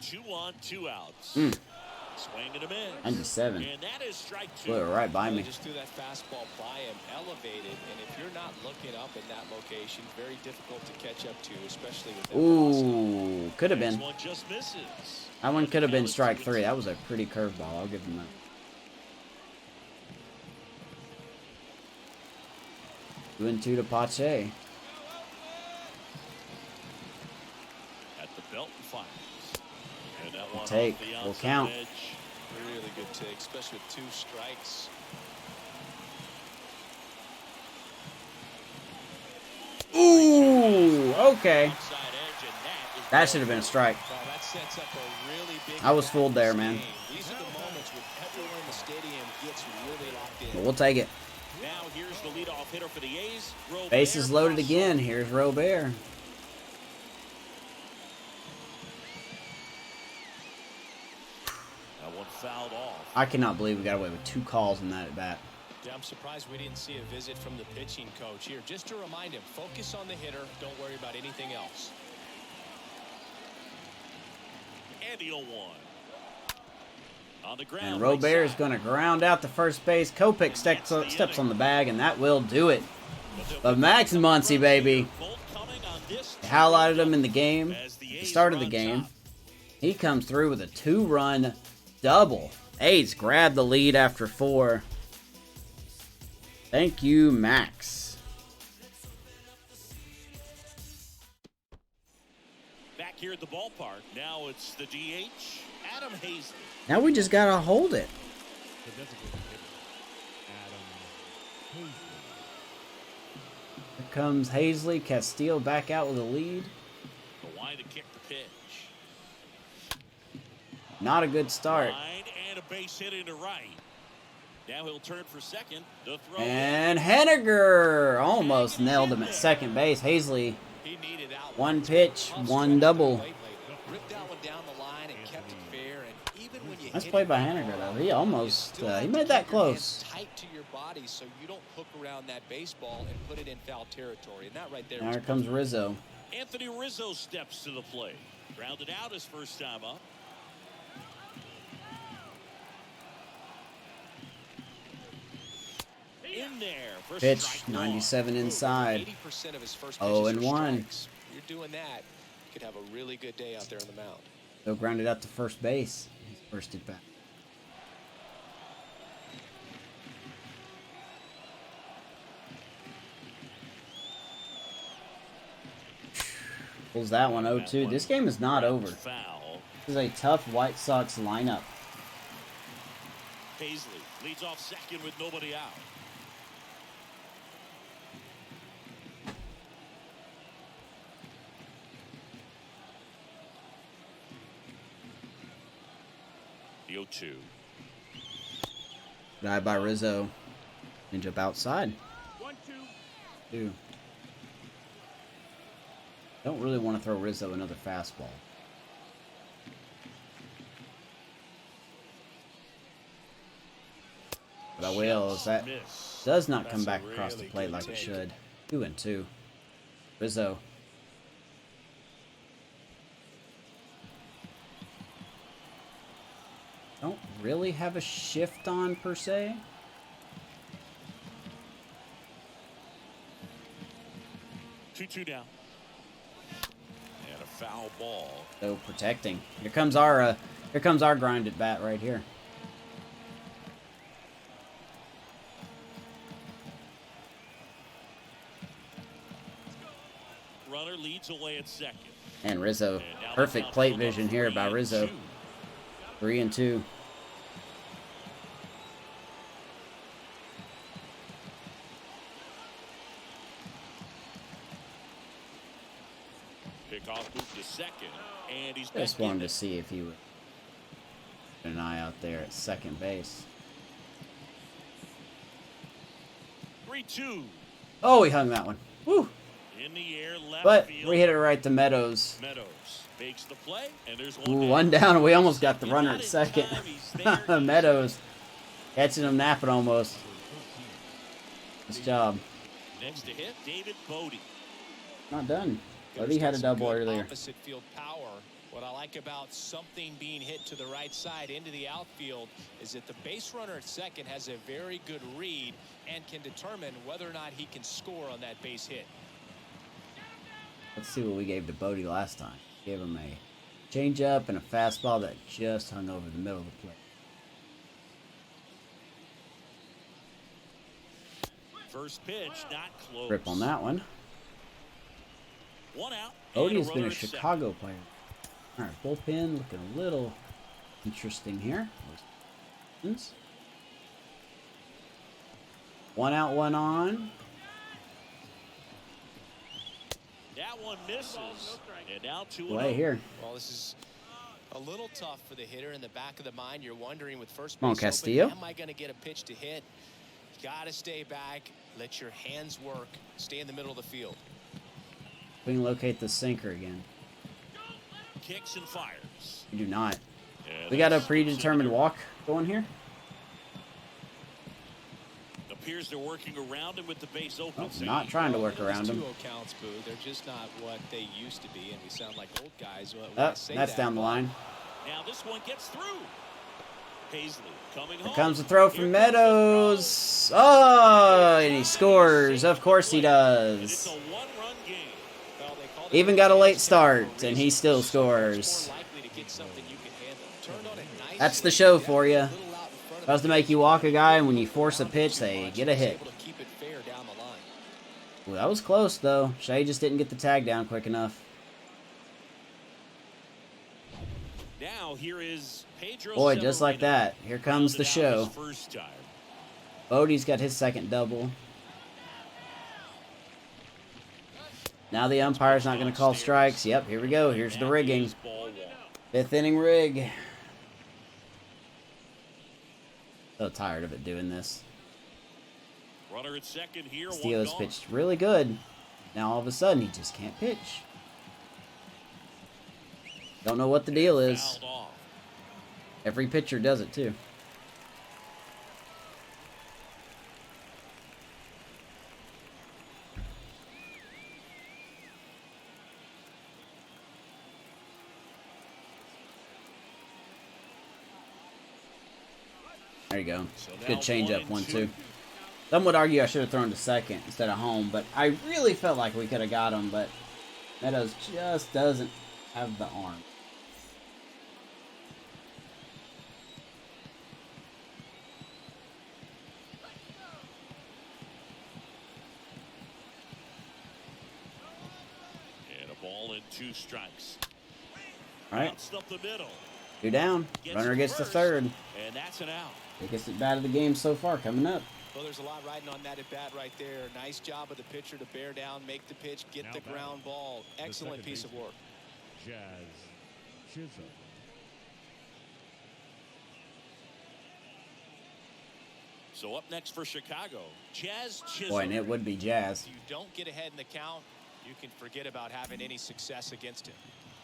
Two on, 2 outs. Swing and a miss. 97. And that is strike 2. Blew it right by me. Just threw that fastball by him, elevated, and if you're not looking up in that location, very difficult to catch up to, especially with that Ooh, could have been. This one just misses. That one could have been strike 3. That was a pretty curveball. I'll give him that. Two and 2 to Pache. At the belt and fires. And that one Take. off the Will outside count. edge. really good take, especially with 2 strikes. Ooh, okay. Outside edge, and that is That should have been a strike. Wow, that sets up a really big I was fooled there, man. These are the moments when everyone in the stadium gets really locked in. But we'll take it. now here's the leadoff hitter for the A's. Robert. Bases loaded again. Here's Robert. That one fouled off. I cannot believe we got away with 2 calls in that at bat. Yeah, I'm surprised we didn't see a visit from the pitching coach here. Just to remind him, focus on the hitter. Don't worry about anything else. And the 0-1. On the ground. And Robert is going to ground out to first base. Kopech steps on the bag, and that will do it. But Max Muncy, baby, highlighted him in the game, the start of the game. He comes through with a 2-run double. A's grab the lead after 4. Thank you, Max. Back here at the ballpark. Now it's the DH, Adam Hazley. Now we just got to hold it. Here comes Hazley. Castillo back out with a lead. The line to kick the pitch. Not a good start. Line and a base hit into right. Now he'll turn for second. The throw. And Henniger almost nailed him at second base. Hazley, He needed out 1 pitch, 1 double. Ripped that one down the line and kept it fair. And even when you Nice hit play it, by Henniger, though. He almost, he made that close. tight to your body so you don't hook around that baseball and put it in foul territory. And that right there. Now was here comes Rizzo. Anthony Rizzo steps to the plate. Grounded out his first time up. In there for Pitch, strike 1. 97 inside. 80% of his first 0 pitches and are 1. strikes. You're doing that, you could have a really good day out there on the mound. He'll ground it out to first base. His first at bat. Pulls that one 0-2. This game is not over. Foul. This is a tough White Sox lineup. Hazley leads off second with nobody out. The 0-2. Dive by Rizzo. Change up outside. 1-2. 2. Don't really want to throw Rizzo another fastball. But I will, as that does not come back across the plate like it should. 2 and 2. Rizzo. Don't really have a shift on per se. foul ball. So protecting. Here comes our grind at bat right here. Runner leads away at second. And Rizzo, perfect plate vision here by Rizzo. 3-2. Pickoff moved to second, and he's Just wanted to see if he would keep an eye out there at second base. 3-2. Oh, he hung that one. Woo! In the air, left But field. we hit it right to Meadows. Meadows makes the play, and there's Ooh, one down. We almost got the runner at second. Meadows catching him napping almost. Nice job. Next to hit, David Bodie. Not done. Bodie had a double earlier. Opposite field power. What I like about something being hit to the right side into the outfield is that the base runner at second has a very good read and can determine whether or not he can score on that base hit. Let's see what we gave to Bodie last time. Gave him a changeup and a fastball that just hung over the middle of the plate. First pitch, not close. Rip on that one. One out. Bodie's been a Chicago player. All right, bullpen looking a little interesting here. One out, one on. That one misses. And now 2-0. Play here. Well, this is a little tough for the hitter in the back of the mind. You're wondering with first Come on, base Castillo. open, am I going to get a pitch to hit? You got to stay back. Let your hands work. Stay in the middle of the field. We can locate the sinker again. Kicks and fires. We do not. And We got a that's predetermined walk going here. Appears they're working around him with the base open. Oh, not trying to work around him. 2-0 counts, Boo. They're just not what they used to be, and we sound like old guys. When Oh, I say that's that, down the line. Now this one gets through. Paisley coming Here home. comes the throw from Here comes the throw. Meadows. Oh, and he scores. Of course he And it's does. a one-run game. Well, they call it Even got a late start, and he still scores. more likely to get something you can handle. Turned on a nice That's the swing, show got for a you. little out in front of Supposed to make you walk a guy, and when you force a pitch, they get a hit. able to keep it fair down the line. Well, that was close, though. Shea just didn't get the tag down quick enough. Now here is Pedro Boy, just like Severino. that. Here comes the Rounded out show. his first time. Bodie's got his second double. Now the umpire's not going to call strikes. Yep, here we go. Here's the rigging. Is ball one. Fifth inning rig. So tired of it doing this. Runner at second here. Steele's one gone. pitched really good. Now all of a sudden he just can't pitch. Don't know what the deal is. Fouled off. Every pitcher does it too. There you go. So Good now changeup, 1-2. 1-2. Some would argue I should have thrown to second instead of home, but I really felt like we could have got him, but Meadows just doesn't have the arm. And a ball and 2 strikes. All right, Bounced up the middle. 2 down. Runner gets to third. And that's an out. Biggest at bat of the game so far coming up. Well, there's a lot riding on that at bat right there. Nice job of the pitcher to bear down, make the pitch, get Now the batting, ground ball. the Excellent second piece of baseman, work. CHISOX. So up next for Chicago, Jazz Chisholm. Boy, and it would be Jazz. If you don't get ahead in the count, you can forget about having any success against him.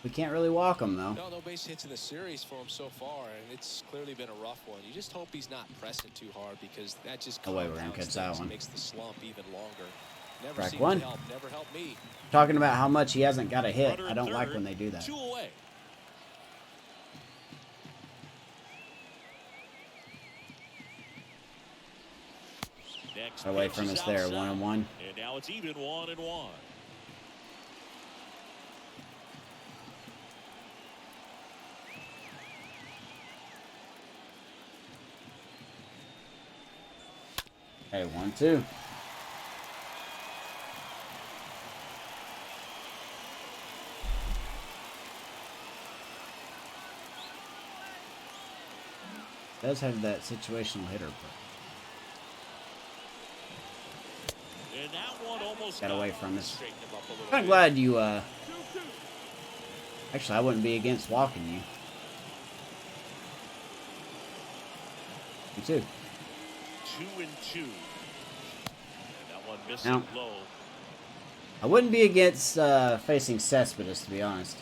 We can't really walk him, though. No base hits in the series for him so far, and it's clearly been a rough one. You just hope he's not pressing too hard because that just No way we're gonna compounds catch that things and one. makes the slump even longer. Never Strike seems one. to help. Never helped me. Talking about how much he hasn't got a hit. Runner I at don't like third, when they do that. 2 away. Next Away pitch from is us there, outside. 1-1. And now it's even 1-1. Hey, 1-2. Does have that situational hitter. And that one almost Got away from us. straighten him up a little I'm bit. glad you, Actually, I wouldn't be against walking you. You too. 2-2. And that one missing Now, low. I wouldn't be against facing Cespedes, to be honest.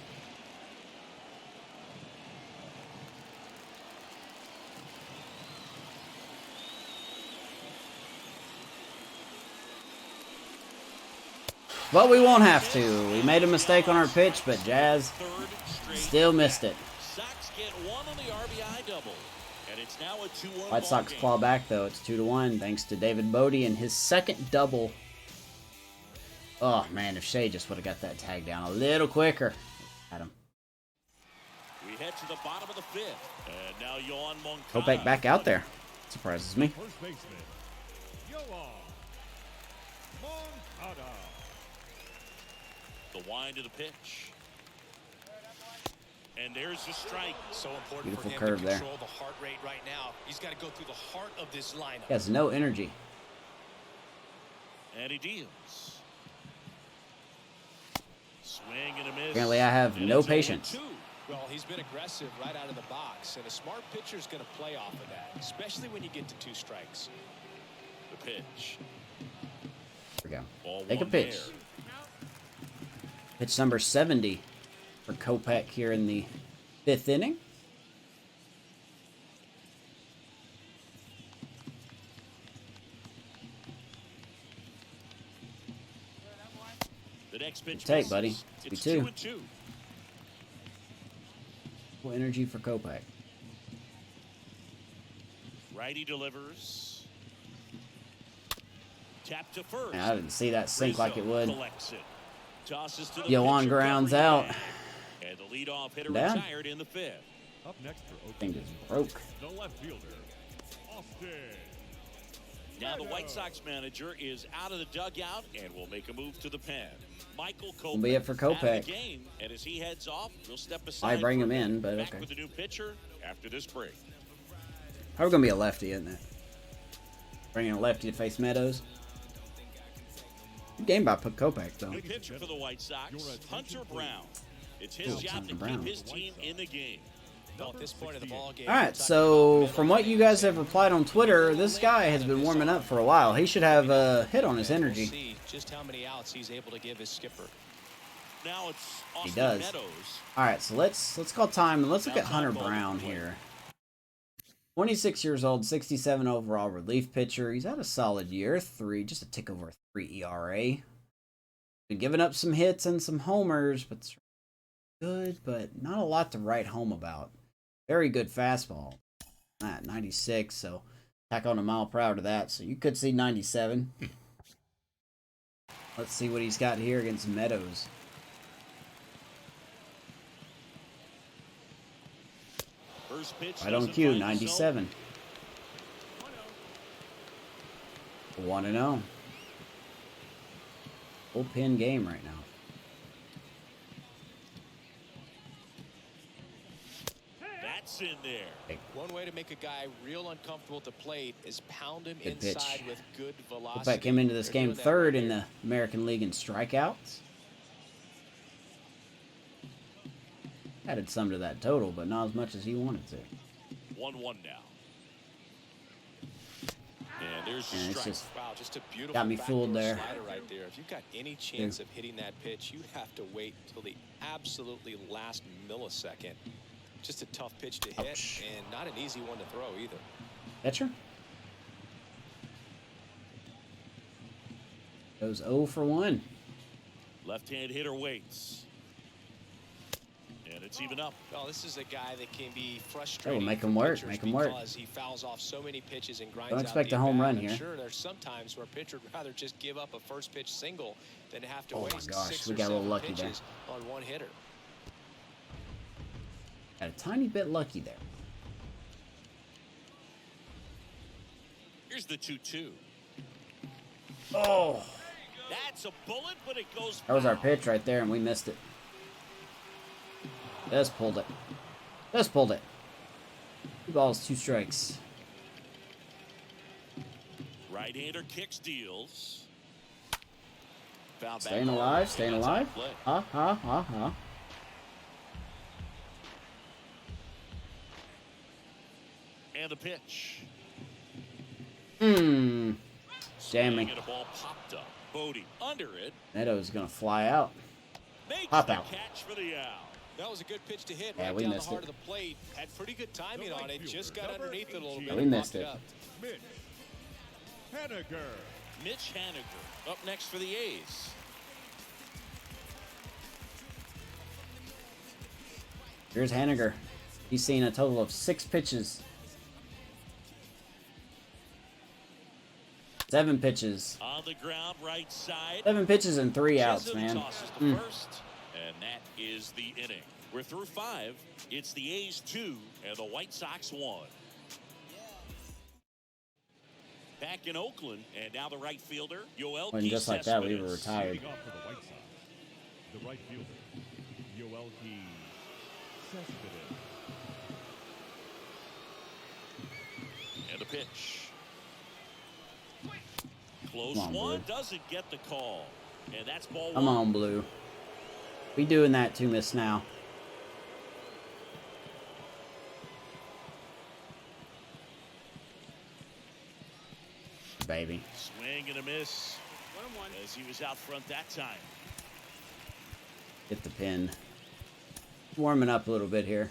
But we won't have to. We made a mistake on our pitch, but Jazz still missed it. Sox get one on the RBI double. And it's now a 2-1 White Sox claw back, though. It's 2-1, thanks to David Bodie and his second double. Oh, man, if Shea just would have got that tag down a little quicker. Had him. We head to the bottom of the fifth. And now Yohan Moncada. Kopech back out there. Surprises me. First baseman, Yohan Moncada. The wind of the pitch. And there's the strike. So important Beautiful for him curve to there. control the heart rate right now. He's got to go through the heart of this lineup. He has no energy. And he deals. Swing and a miss. Apparently, I have And no it's 0-2. patience. Well, he's been aggressive right out of the box, and a smart pitcher's going to play off of that, especially when you get to 2 strikes. The pitch. Here we go. Ball Take a one pitch. there. Pitch number 70 for Kopech here in the 5th inning. The next pitch. Take, buddy. misses. It's 2-2. 2-2. Full energy for Kopech. Righty delivers. Tap to first. Man, I didn't see that sink like it Rizzo would. collects it. Tosses to the Yohan pitcher, grounds covering out. back. And the leadoff hitter Down. retired in the 5th. Up next for Thing Oakland, just broke. the left fielder, Austin. Now the White Sox manager is out of the dugout and will make a move to the pen. Michael Kopech Will be it for out of Kopech. the game, and as he heads off, we'll step aside. I bring for him a in, minute. but Back okay. with the new pitcher after this break. Probably gonna be a lefty, isn't it? Bringing a lefty to face Meadows. Good game by Kopech, though. New pitcher for the White Sox, Hunter Brown. It's his Ooh, job Hunter to Brown. keep his team in the game. Well, at this point of the ball game, All right, so from what you guys have replied on Twitter, this guy has been warming up for a while. He should have a hit on his we'll energy. see just how many outs he's able to give his skipper. Now it's Austin does. Meadows. All right, so let's call time and let's look at Hunter Brown here. 26 years old, 67 overall relief pitcher. He's had a solid year, just a tick over 3 ERA. Been giving up some hits and some homers, but it's good, but not a lot to write home about. Very good fastball. 96, so tack on a mile per hour to that. So you could see 97. Let's see what he's got here against Meadows. First pitch Right on doesn't cue, find the 97. 1-0. Bullpen game right now. That's in there. One way to make a guy real uncomfortable at the plate is pound him Good inside pitch. with good velocity. Kopech came into this They're game doing that third right in here. the American League in strikeouts. Added some to that total, but not as much as he wanted to. 1-1 now. And there's the And it's strike. just Wow, just a beautiful got me fooled backdoor there. slider right there. If you've got any chance of hitting that pitch, you have to wait till the absolutely last millisecond. Just a tough pitch to hit, Ouch. and not an easy one to throw either. Pitcher. Goes 0 for 1. Left-hand hitter waits. And it's even up. Well, this is a guy that can be frustrating. make for him work, pitchers make him work. Because he fouls off so many pitches and grinds Don't out expect the a home at-bat. run I'm here. sure there's some times where a pitcher would rather just give up a first pitch single than to have to Oh my waste gosh, 6 we or got a little 7 lucky there. pitches on one hitter. Got a tiny bit lucky there. Here's the 2-2. Oh, That's a bullet, but it goes that was our foul. pitch right there, and we missed it. Just pulled it. Just pulled it. 2 balls, 2 strikes. Right-hander kicks, deals. Found back Staying hard, alive, and staying that's alive. out of play. Ha, ha, ha, ha. And the pitch. Jamming. Swing and a ball popped up. Bodie under it. Neto's gonna fly out. Makes Pop the out. catch for the out. That was a good pitch to hit Yeah, right we down the missed heart it. of the plate. Had pretty good timing The right on it. Just fielder, got number underneath it a little 18. bit. We and missed popped it. up. Mitch Haniger. Mitch Haniger up next for the A's. Here's Haniger. He's seen a total of 6 pitches. 7 pitches. On the ground, right side. 7 pitches and 3 outs, Chisholm man. tosses to first, and that is the inning. We're through 5. It's the A's 2 and the White Sox 1. Back in Oakland, and now the right fielder, Yoel And just like that, we were Cespedes. retired. Leading off for the White Sox, the right fielder, Yoelqui Cespedes. And the pitch. Close Come on, one, Blue. doesn't get the call. And that's ball Come 1. on, Blue. We doing that to Miss now. Baby. Swing and a miss. As he was out front that time. Get the pin. Warming up a little bit here.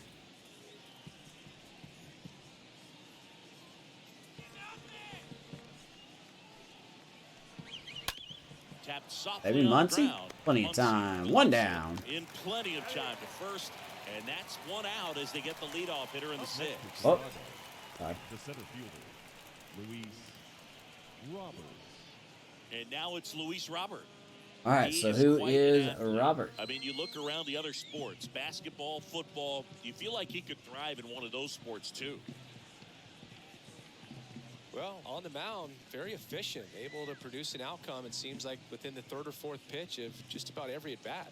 Tapped softly Baby on the Muncy. ground. Plenty of Muncy time. Muncy 1 down. In plenty of time to first. And that's 1 out as they get the leadoff hitter in the 6th. Oh. Sorry. The center fielder, Luis Roberts. And now it's Luis Robert. All right, He so is who quite is an athlete. Robert? I mean, you look around the other sports, basketball, football, you feel like he could thrive in one of those sports too. Well, on the mound, very efficient, able to produce an outcome, it seems like, within the 3rd or 4th pitch of just about every at-bat.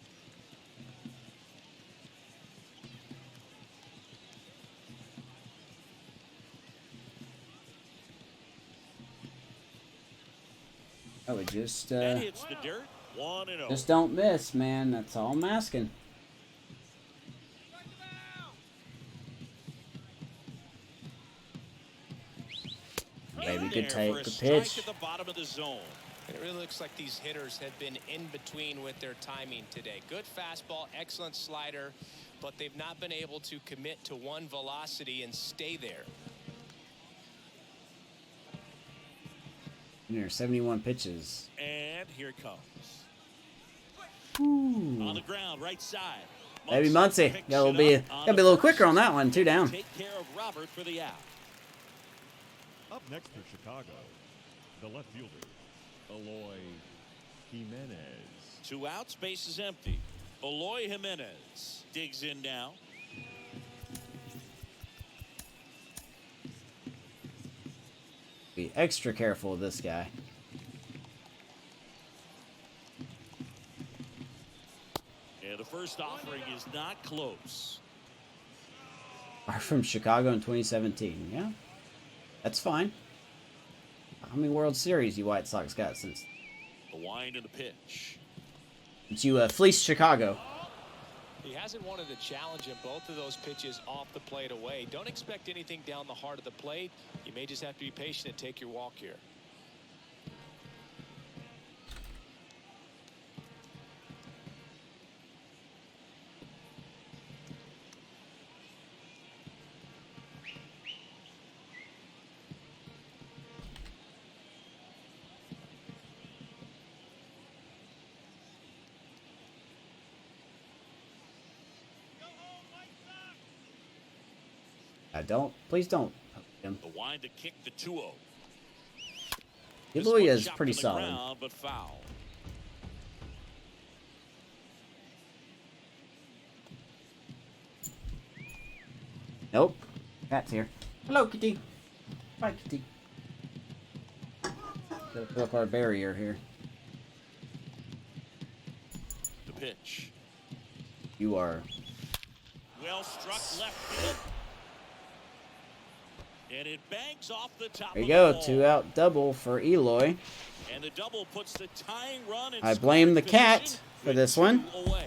I would just That hits the dirt. 1-0. just don't miss, man. That's all I'm asking. Baby, good take, good pitch. At the bottom of the zone. It really looks like these hitters have been in between with their timing today. Good fastball, excellent slider, but they've not been able to commit to one velocity and stay there. There, 71 pitches. And here it comes. Ooh. On the ground, right side. Baby Muncy. picks Gotta it be up a on the little first. quicker on that one. 2 down. Take care of Robert for the out. Up next for Chicago, the left fielder, Eloy Jimenez. 2 outs, base is empty. Eloy Jimenez digs in now. Be extra careful with this guy. And the first offering is not close. Are from Chicago in 2017. Yeah, that's fine. How many World Series you White Sox got since The wind and the pitch. you fleeced Chicago? He hasn't wanted a challenge in both of those pitches off the plate away. Don't expect anything down the heart of the plate. You may just have to be patient and take your walk here. Please don't. Him. The wind to kick the 2-0. This Eloy one is chopped pretty on the solid. ground, but foul. Nope. Cat's here. Hello, kitty. Bye, kitty. Gotta put up our barrier here. The pitch. You are. Well struck left field. And it bangs off the top. There you of go. the 2 out double for Eloy. And the double puts the tying run in I blame the cat for this one. Away.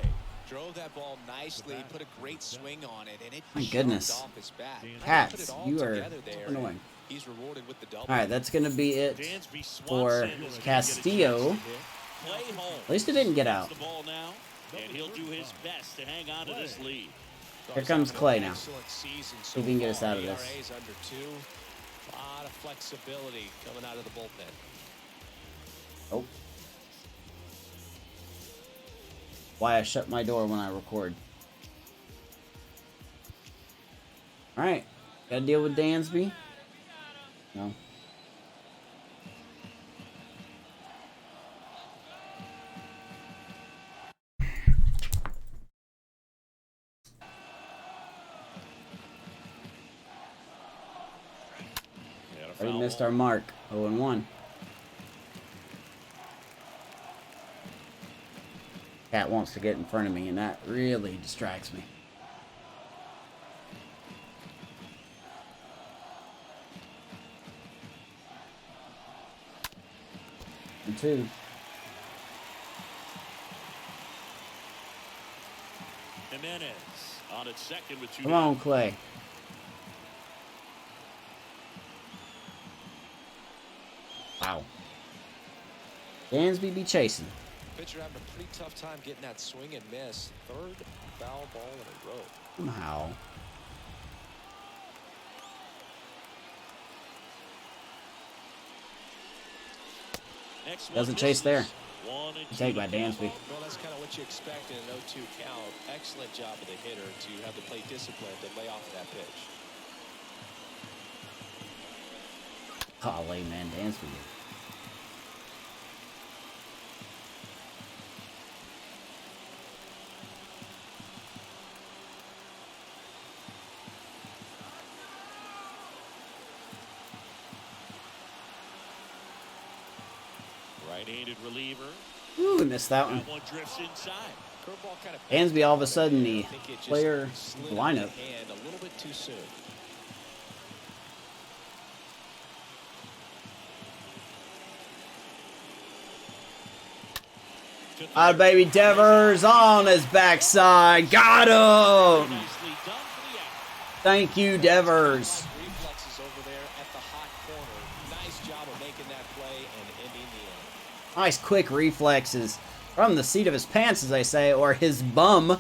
Drove that ball nicely, put a great swing on it, and it My jumped goodness. off his bat. Cats, you are annoying. He's rewarded with the double. Alright, that's going to be it Dansby for Swanson is gonna Castillo. get a chance to hit. Play home. At least it didn't get out. The ball now, and he'll do his best to hang on to this lead. Here comes Clay now. Excellent season See if he can get us out of this. ERA's under 2. A lot of flexibility coming out of the bullpen. Oh. Why I shut my door when I record. Alright. Gotta deal with Dansby. No. Already missed our mark. 0-1. Cat wants to get in front of me, and that really distracts me. And 2. Jimenez on its second with 2 Come on, Clay. Wow. Dansby be chasing. Pitcher having a pretty tough time getting that swing and miss. 3rd foul ball in a row. Somehow. Doesn't chase there. Take by Dansby. Well, that's kind of what you expect in an 0-2 count. Excellent job of the hitter to have the plate discipline to lay off that pitch. Golly, man, Dansby. Right-handed reliever. Ooh, we missed that one. That one drifts inside. Curveball kind of Dansby all of a sudden the I think it just player slid lineup. out of hand a little bit too soon. Ah, baby Devers on his backside. Got him! Nicely done for the out. Thank you, Devers. Reflexes over there at the hot corner. Nice job of making that play and ending the inning. Nice quick reflexes. From the seat of his pants, as they say, or his bum.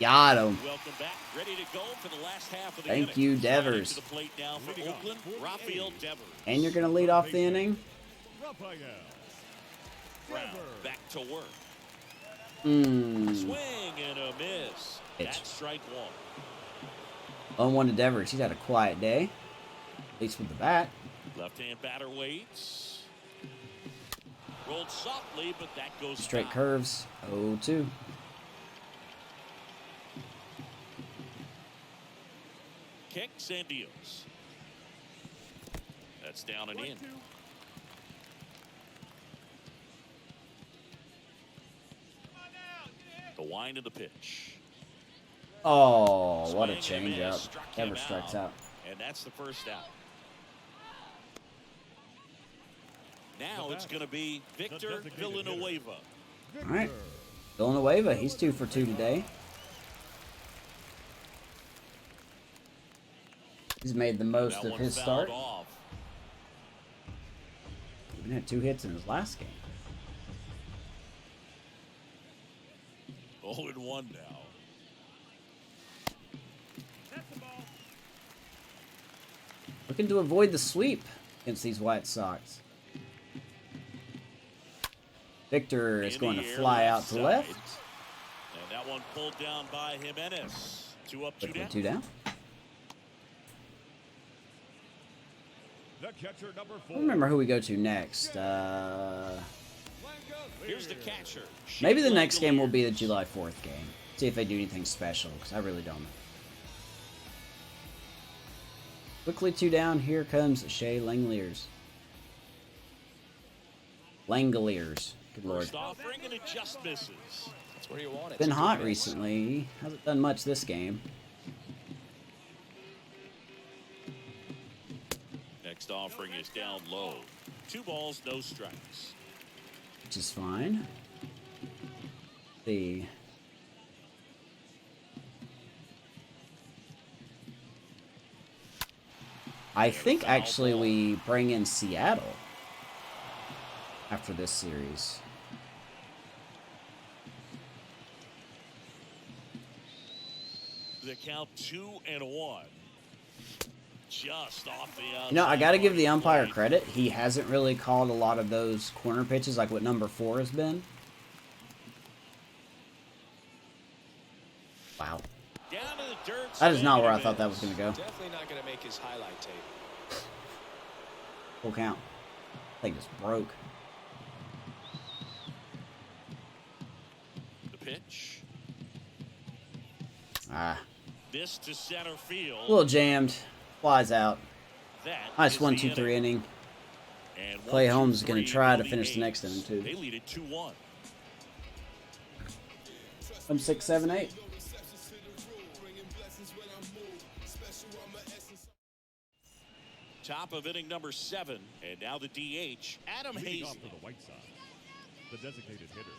Got him. Welcome back. Ready to go for the last half of the Thank inning. you, Starting Devers. to the plate now for Oakland, Rafael Devers. And you're going to lead off the inning? Rafael. Brown back to work. Mmm. Swing and a miss. Pitch. That's strike 0-1 1. to Devers. He's had a quiet day. At least with the bat. Left-hand batter waits. Rolled softly, but that goes Straight foul. curves. 0-2. Kicks and deals. That's down and in. The wind of the pitch. Oh, what a Swing and miss. changeup. Struck him Devers strikes out. And that's the first out. Now it's going to be Victor Villanueva. All right. Villanueva, he's 2 for 2 today. He's made the most That of one his fouled start. off. Even had 2 hits in his last game. 0-1 now. Looking to avoid the sweep against these White Sox. Victor is In going to the air, fly out to side. left. And that one pulled down by Jimenez. 2 up, 2 Quickly down. 2 down. The catcher, number I 4. don't remember who we go to next. Here's the catcher. Maybe the next game will be the July 4th game. See if they do anything special, because I really don't know. Quickly 2 down. Here comes Shea Langeliers. Langoliers. Good lord. First offering and it just misses. That's where you want it. Been hot recently. Hasn't done much this game. Next offering is down low. 2 balls, no strikes. Which is fine. See. I think actually we bring in Seattle after this series. The count 2-1. Just off the outside. You know, I got to give the umpire credit. He hasn't really called a lot of those corner pitches like what number 4 has been. Wow. Down to the dirt. That is not where I thought that was going to go. Definitely not going to make his highlight tape. Full count. Thing just broke. The pitch. Ah. This to center field. A little jammed. Flies out. That Nice is 1-2-3 inning. And Clay 1, 2, Holmes is going 3 to try for to finish the A's. next inning, too. They lead it 2-1. From 6, 7, 8. Top of inning number 7. And now the DH, Adam Leading off Hazley. for the White Sox, the designated hitter,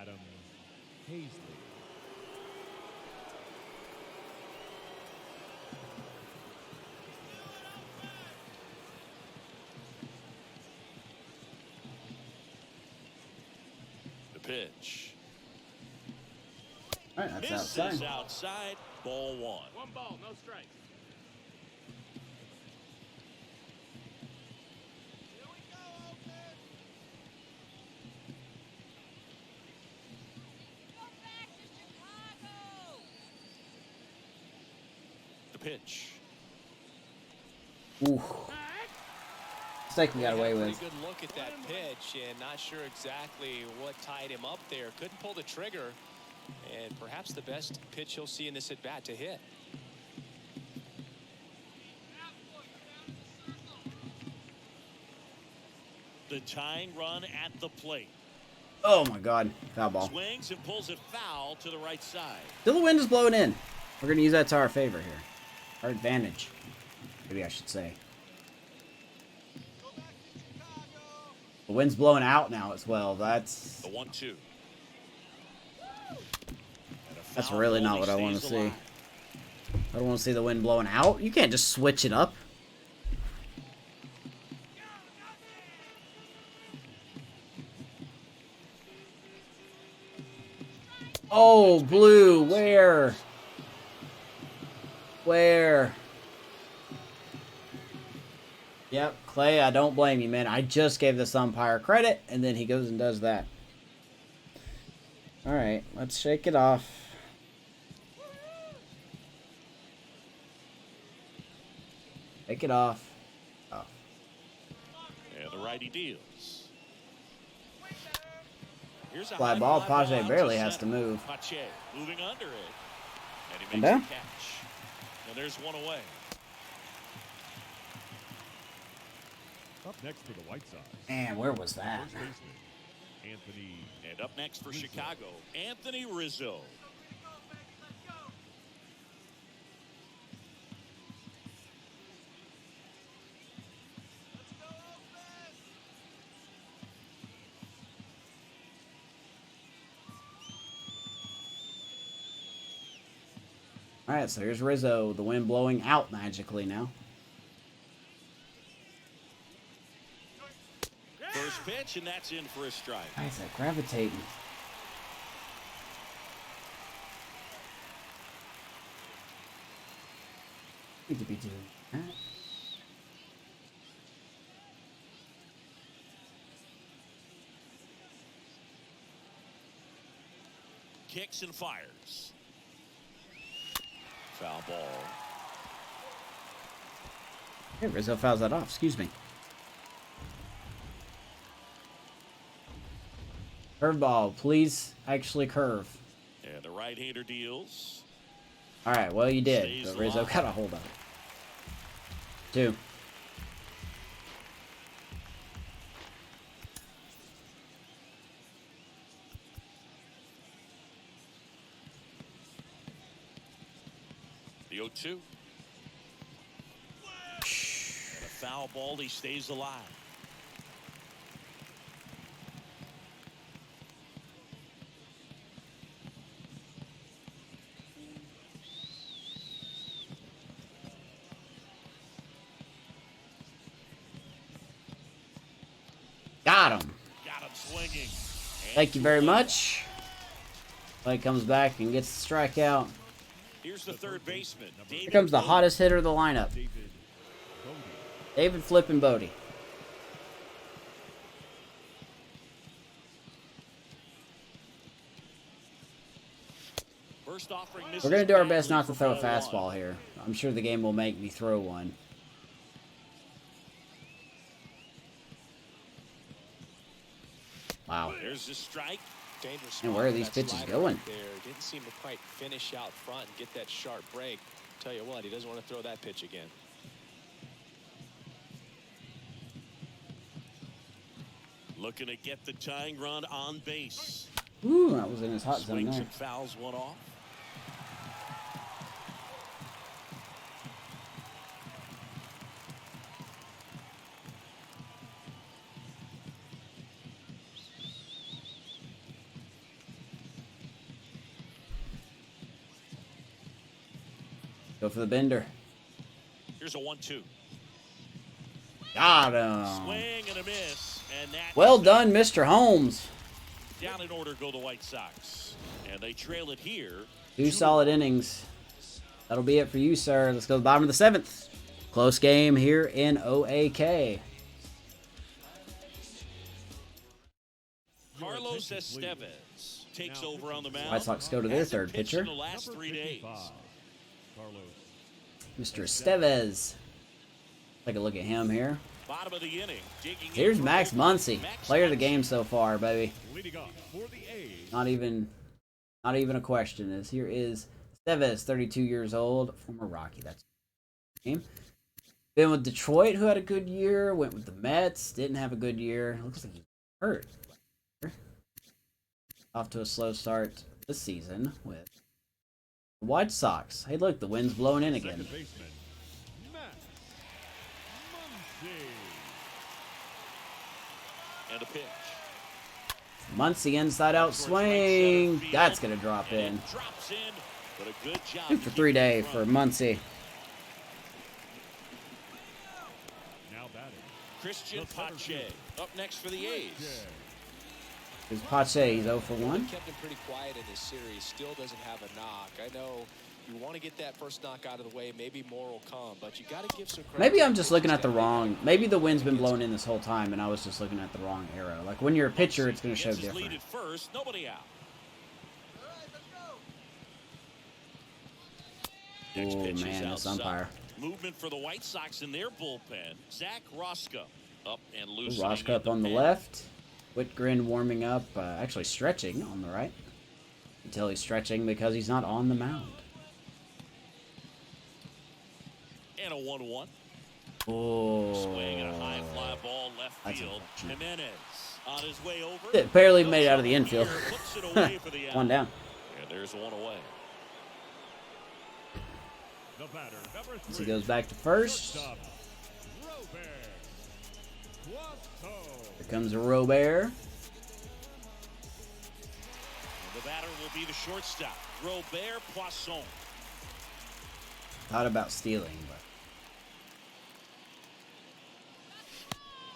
Adam Hazley. The pitch. All right, that's Misses outside. outside. Ball 1. 1 ball, no strikes. The pitch. Ooh. Mistake we got away with. Pretty good look at that pitch, and not sure exactly what tied him up there. Couldn't pull the trigger, and perhaps the best pitch he'll see in this at bat to hit. The tying run at the plate. Oh my god. Foul ball. Swings and pulls it foul to the right side. Still the wind is blowing in. We're going to use that to our favor here. Our advantage. Maybe I should say. The wind's blowing out now as well. That's The 1-2. That's really not what I want to see. I don't want to see the wind blowing out. You can't just switch it up. Oh, blue. Where? Where? Yep, Clay, I don't blame you, man. I just gave this umpire credit, and then he goes and does that. All right, let's shake it off. Take it off. Oh. And the righty deals. Here's a Fly high ball. fly Pache out barely to has to center. move. Pache moving under it. And he And makes down. the catch. And there's one away. Up next for the White Sox, Man, where was that? first baseman, Anthony. And up next for Chicago, Anthony Rizzo. All right, so here's Rizzo. The wind blowing out magically now. First pitch, and that's in for a strike. Why is that gravitating? Need to be doing that. Kicks and fires. Foul ball. Hey, Rizzo fouls that off. Excuse me. Curveball, please actually curve. And the right-hander deals. All right, well, you did, Stays but Rizzo long. got a hold of it. 2. The 0-2. And a foul ball. He stays alive. Got him. Got him swinging. Thank you very much. Play comes back and gets the strikeout. Here's the third baseman. Here comes the hottest hitter of the lineup. David Flippin' Bodie. First offering. We're going to do our best not to throw a fastball here. I'm sure the game will make me throw one. Wow. There's the strike. Dangerous. And where are these pitches going? There didn't seem to quite finish out front and get that sharp break. Tell you what, he doesn't want to throw that pitch again. Looking to get the tying run on base. Ooh, that was in his hot zone Swings there. and fouls one off. Go for the bender. Here's a 1-2. Got him. Swing and a miss. And that Well done, Mr. Holmes. down in order go the White Sox. And they trail it here. 2 solid innings. That'll be it for you, sir. Let's go to the bottom of the 7th. Close game here in OAK. Carlos Estevez takes over on the mound. White Sox go to their Hasn't third pitched pitcher, in the last 3 days. Carlos. Mr. Estevez. Take a look at him here. Bottom of the inning. Digging in Here's for Max Oakland. Muncy, Max player of the Muncy. game so far, baby. Leading off for the A's. Not even a question. Is here is Estevez, 32 years old, former Rocky. That's his name. Been with Detroit, who had a good year. Went with the Mets, didn't have a good year. Looks like he's hurt. Off to a slow start this season with the White Sox. Hey, look, the wind's blowing in again. Second baseman, Max Muncy. And a pitch. Muncy inside out swing. That's gonna drop in. Drops in, but a good job. 2 for 3 day for Muncy. Now batting. Christian Pache up next for the A's. Here's Pache, he's 0 for 1. Kept him pretty quiet in this series. Still doesn't have a knock. I know you want to get that first knock out of the way. Maybe more will come, but you got to give some credit. Maybe I'm just looking at the wrong. Maybe the wind's been blowing in this whole time, and I was just looking at the wrong arrow. Like when you're a pitcher, it's going to show Gets his lead different. at first, nobody out. Next Oh pitch is man, this outside. umpire. Movement for the White Sox in their bullpen. Zach Rosca up and loose. Roshka up on the left. Whitgren warming up, actually stretching on the right. Until he's stretching because he's not on the mound. And a 1-1. Oh. Swing and a high fly ball left That's field. unfortunate. Jimenez on his way over. It barely made it out of the infield. Puts it away for the out. One down. And there's one away. The batter, number So 3. he goes back to first. Shortstop, Robert Quato. Here comes a Robert. And the batter will be the shortstop, Robert Poisson. Thought about stealing, but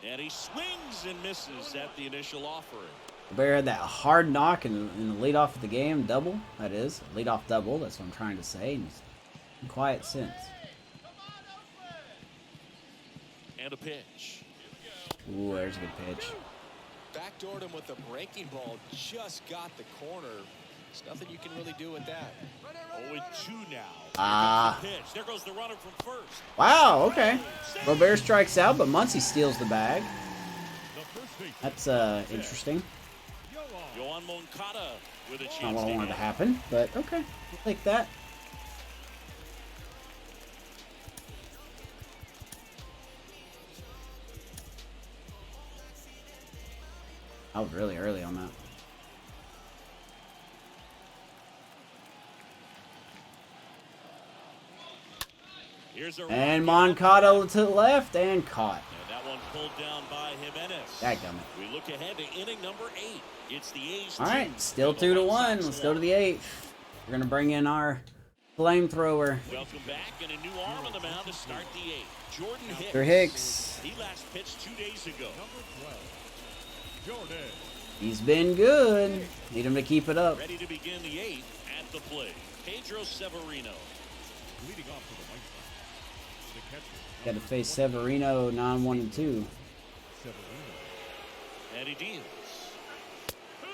And he swings and misses at the initial offering. Robert had that hard knock in the leadoff of the game, double. That is, leadoff double. That's what I'm trying to say. And he's been quiet since. And a pitch. Ooh, there's a good pitch. Backdoored him with a breaking ball. Just got the corner. There's nothing you can really do with that. 0-2 now. Ah. Here comes the pitch. There goes the runner from first. Wow, okay. Robert strikes out, but Muncy steals the bag. The first baseman, That's interesting. Yohan Moncada with a chance. Not what I to wanted to hit. happen, but okay. We'll take that. I was really early on that. Here's a And Moncada to the left and caught. And that one pulled down by Jimenez. Dadgummit. We look ahead to inning number 8. It's the A's. All right, still 2-1. Let's go to the 8th. We're going to bring in our flamethrower. Welcome back, and a new arm on the mound to start the 8th. Jordan Hicks. For Hicks. He last pitched 2 days ago. Number 12, Jordan. He's been good. Need him to keep it up. Ready to begin the 8th at the plate. Pedro Severino. Leading off for the White Sox, the catcher. Got to face Severino 9-1-2. Severino. And he deals.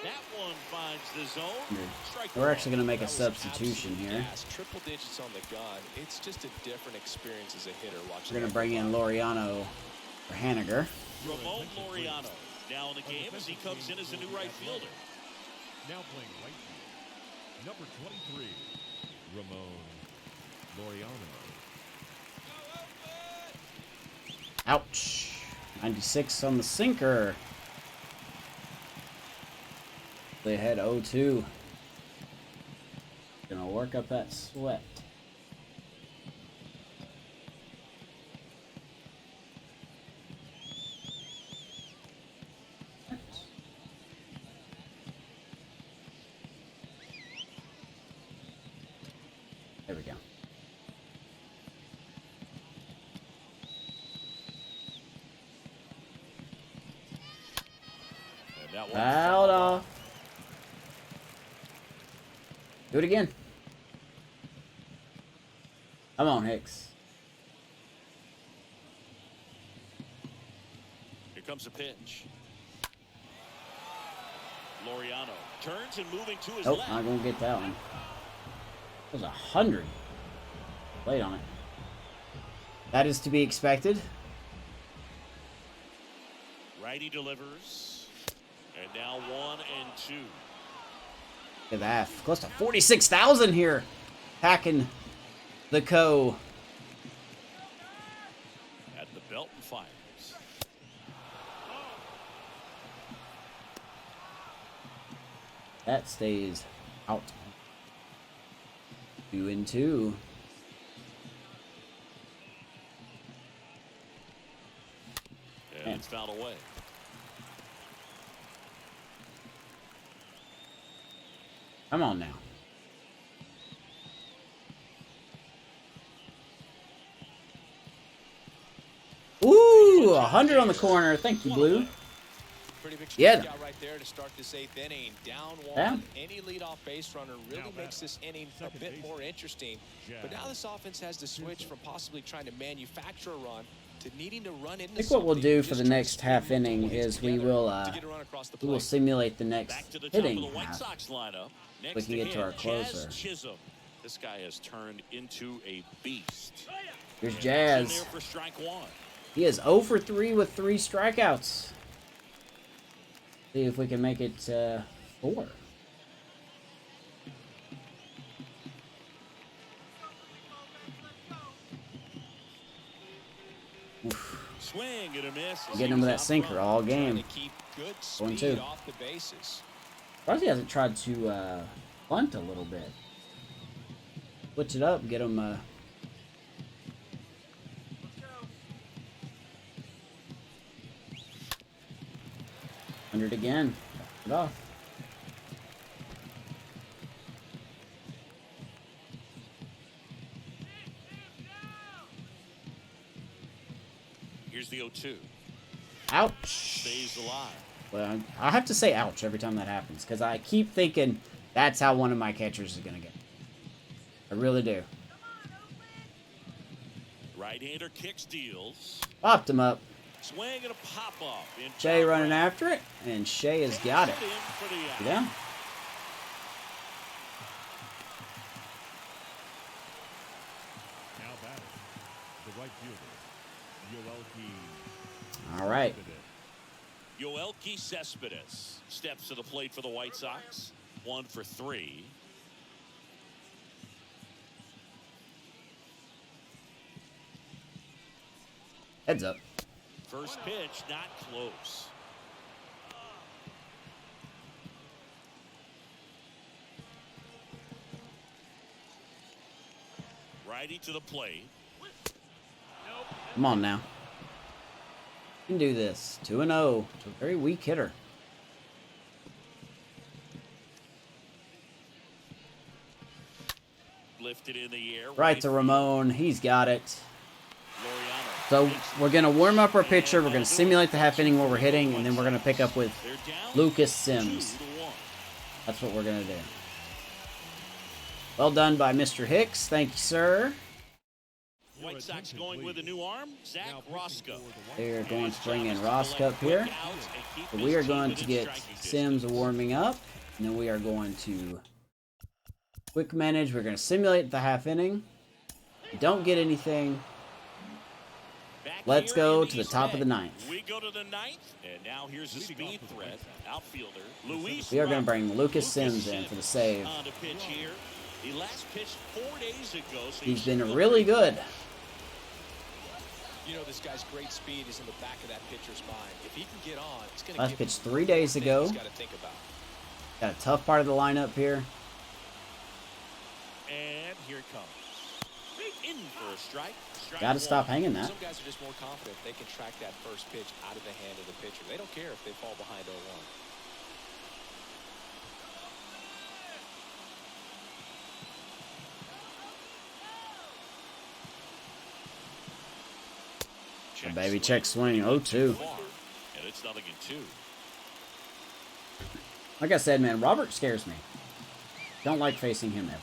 That one finds the zone. Strike We're one. actually going to make a substitution here. Gas, triple digits on the gun. It's just a different experience as a hitter watching. We're going to bring in Laureano for Haniger. Ramon Laureano now in the game as he comes in as a new right fielder. Now playing right field. Number 23, Ramon Laureano. Ouch. 96 on the sinker. They had 0-2. Gonna work up that sweat. There we go. And that one Fouled off. Do it again. Come on, Hicks. Here comes a pitch. Laureano turns and moving to his Nope, left. not gonna get that one. There's 100. Played on it. That is to be expected. Righty delivers. And now 1-2. Look at that. Close to 46,000 here. Packing the co. At the belt and fires. That stays out. 2-2. And it's fouled away. Come on now. Ooh, 100 on the corner. Thank you, Blue. Pretty big Yeah. strikeout right there to start this 8th inning. Down one. Yeah. Any leadoff base runner really makes this inning a bit more interesting. But now this offense has to switch from possibly trying to manufacture a run to needing to run into I think what we'll something do and for just the try to next string half inning multiple hits is we together will to get a run across the plate. simulate the next Back to the top hitting of the White half. Sox lineup. Next We can get to him, our closer. CHISOX. This guy has turned into a beast. Here's And Jazz. that's in there for strike one. He is 0 for 3 with 3 strikeouts. See if we can make it 4. Swing and a miss. Getting him with that sinker all Trying game. to keep good 1-2. speed off the bases. Surprised he hasn't tried to bunt a little bit. Switch it up, get him. 100 again. Back it off. Here's the 0-2. Ouch. Stays alive. Well, I have to say ouch every time that happens because I keep thinking that's how one of my catchers is going to get. I really do. Right-hander kicks, deals. Popped him up. Swing and a pop-off. Shea running after it, and Shea has got it. In for the out. Yeah. Now batting, the right fielder, Yoelqui. All right. Yoelqui Cespedes steps to the plate for the White Sox. 1 for 3. Heads up. First pitch, not close. Righty to the plate. Come on now. You can do this. 2-0 to a very weak hitter. Lifted in the air. Right to Ramon. He's got it. So we're going to warm up our pitcher. We're going to simulate the half inning where we're hitting, and then we're going to pick up with Lucas Sims. That's what we're going to do. Well done by Mr. Hicks. Thank you, sir. White Sox going with a new arm, Zach Roscoe. They're going to bring in Roscoe up here. So we are going to get Sims warming up, and then we are going to quick manage. We're going to simulate the half inning. Don't get anything. Let's go to the top of the ninth. We go to the ninth, and now here's the speed threat outfielder Luis. We are going to bring Lucas Sims in for the save. On to pitch here. He last pitched 4 days ago. So he's been really good. You know, this guy's great speed is in the back of that pitcher's mind. If he can get on, it's going to last pitched 3 days ago. Got to think about. Got a tough part of the lineup here. And here it comes. In for a strike. Got to stop hanging that. Some guys are just more confident they can track that first pitch out of the hand of the pitcher. They don't care if they fall behind 0-1. Baby check swing 0-2. And it's 0-2. Like I said, man, Robert scares me. Don't like facing him ever.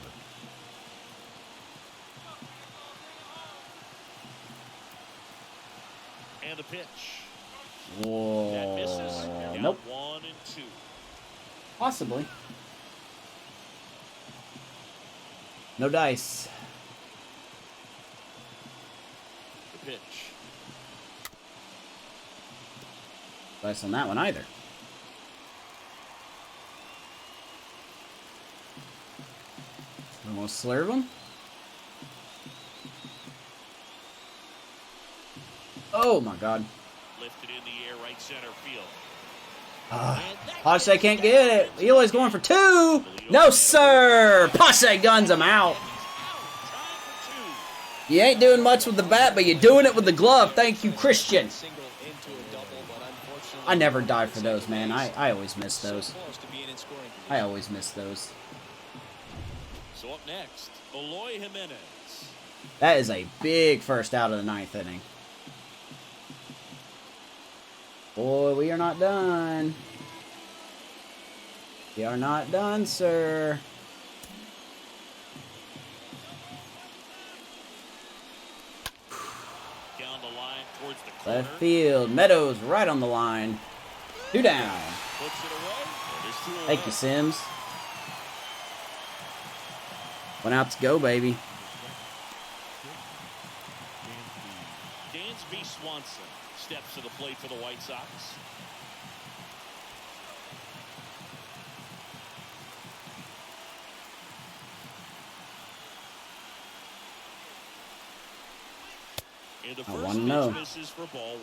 And a pitch. Whoa. That misses. Nope. 1-2. Possibly. No dice. The pitch. Dice on that one either. Almost slurve him. Oh my God. Lifted in the air, right center field. Pache can't get it. Eloy's going for 2. No, sir. Pache guns him out. You ain't doing much with the bat, but you're doing it with the glove. Thank you, Christian. I never die for those, man. I always miss those. I always miss those. So up next, Eloy Jimenez. That is a big first out of the ninth inning. Boy, we are not done. We are not done, sir. Down the line towards the corner. Left field. Meadows right on the line. 2 down. Puts it away. There's 2 away. Thank you, Sims. 1 out to go, baby. Dansby Swanson steps to the plate for the White Sox. And the first pitch misses for ball 1.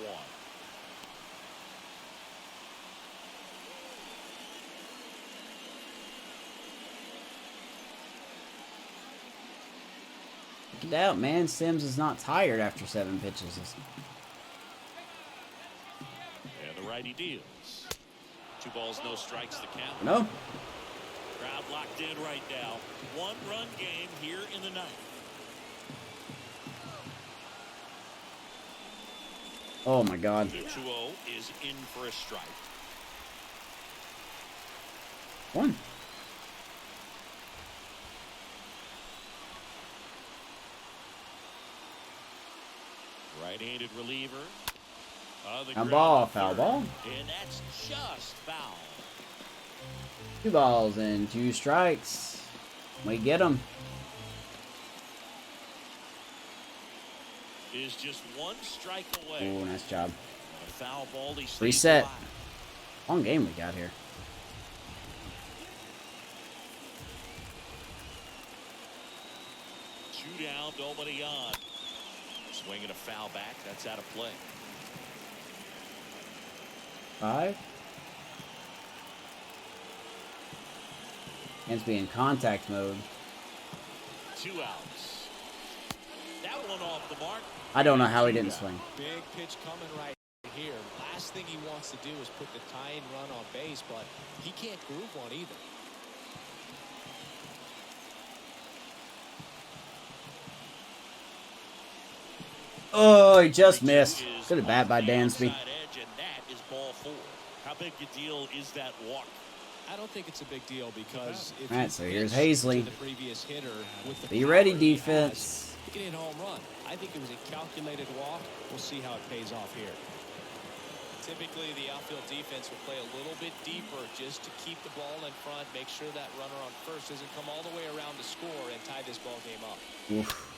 Get out, man. Sims is not tired after 7 pitches. And the righty deals. 2 balls, no strikes, the count. No. Crowd locked in right now. 1-run game here in the ninth. Oh my God. The 2-0 is in for a strike. 1. Right-handed reliever. Foul ball, foul ball. And that's just foul. 2 balls and 2 strikes. We get them. Is just 1 strike away. Oh, nice job. A foul ball. He stays Reset. alive. Long game we got here. Two down, nobody on. Swinging a foul back. That's out of play. 5. Hands be in contact mode. 2 outs. That one off the mark. I don't know how he didn't swing. Big pitch coming right here. Last thing he wants to do is put the tying run on base, but he can't groove one either. Oh, he just missed. Good at bat by Dansby. How big a deal is that walk? I don't think it's a big deal because if All right, you so here's pitch Hazley. to the previous hitter with the Be ready, power he defense. has, he can hit home run. I think it was a calculated walk. We'll see how it pays off here. Typically, the outfield defense will play a little bit deeper just to keep the ball in front, make sure that runner on first doesn't come all the way around to score and tie this ball game up. Oof.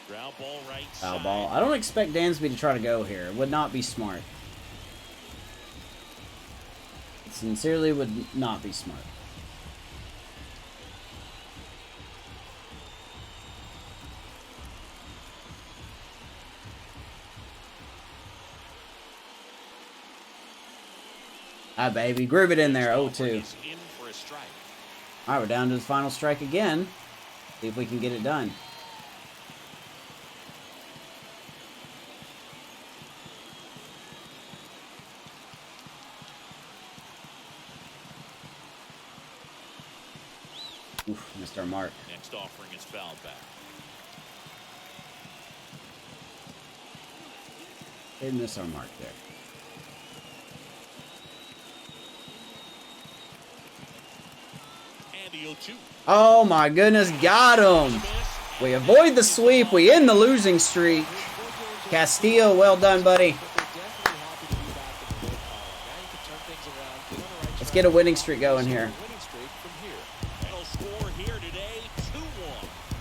Ground ball right Foul side. ball. I don't expect Dansby to try to go here. It would not be smart. It sincerely would not be smart. Ah, baby. Groove it in there. 0-2. In for a strike. All right, we're down to the final strike again. See if we can get it done. Oof, missed our mark. Next offering is fouled back. Did miss our mark there. And the 0-2. Oh my goodness, got him. We avoid the sweep. We end the losing streak. Castillo, well done, buddy. Let's get a winning streak going here. They'll score here today, 2-1.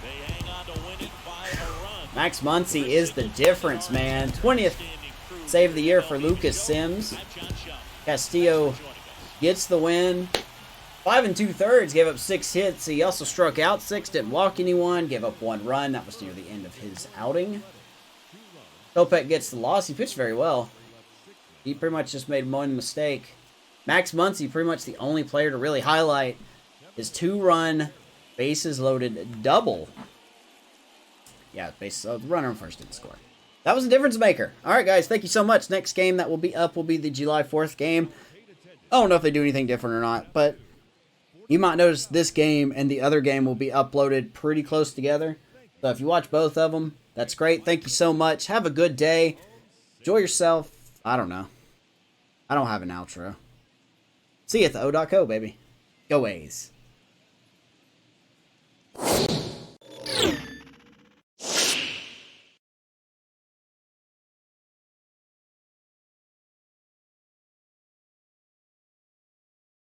They hang on to win it by a run. Max Muncy is the difference, man. 20th save of the year for Lucas Sims. Castillo gets the win. 5 2/3, gave up 6 hits. He also struck out 6, didn't walk anyone, gave up 1 run. That was near the end of his outing. Kopech gets the loss. He pitched very well. He pretty much just made one mistake. Max Muncy, pretty much the only player to really highlight his 2-run bases loaded double. Yeah, bases loaded. The runner on first didn't score. That was a difference maker. All right, guys, thank you so much. Next game that will be up will be the July 4th game. I don't know if they do anything different or not, but you might notice this game and the other game will be uploaded pretty close together. So if you watch both of them, that's great. Thank you so much. Have a good day. Enjoy yourself. I don't know. I don't have an outro. See you at the O.co, baby. Go A's.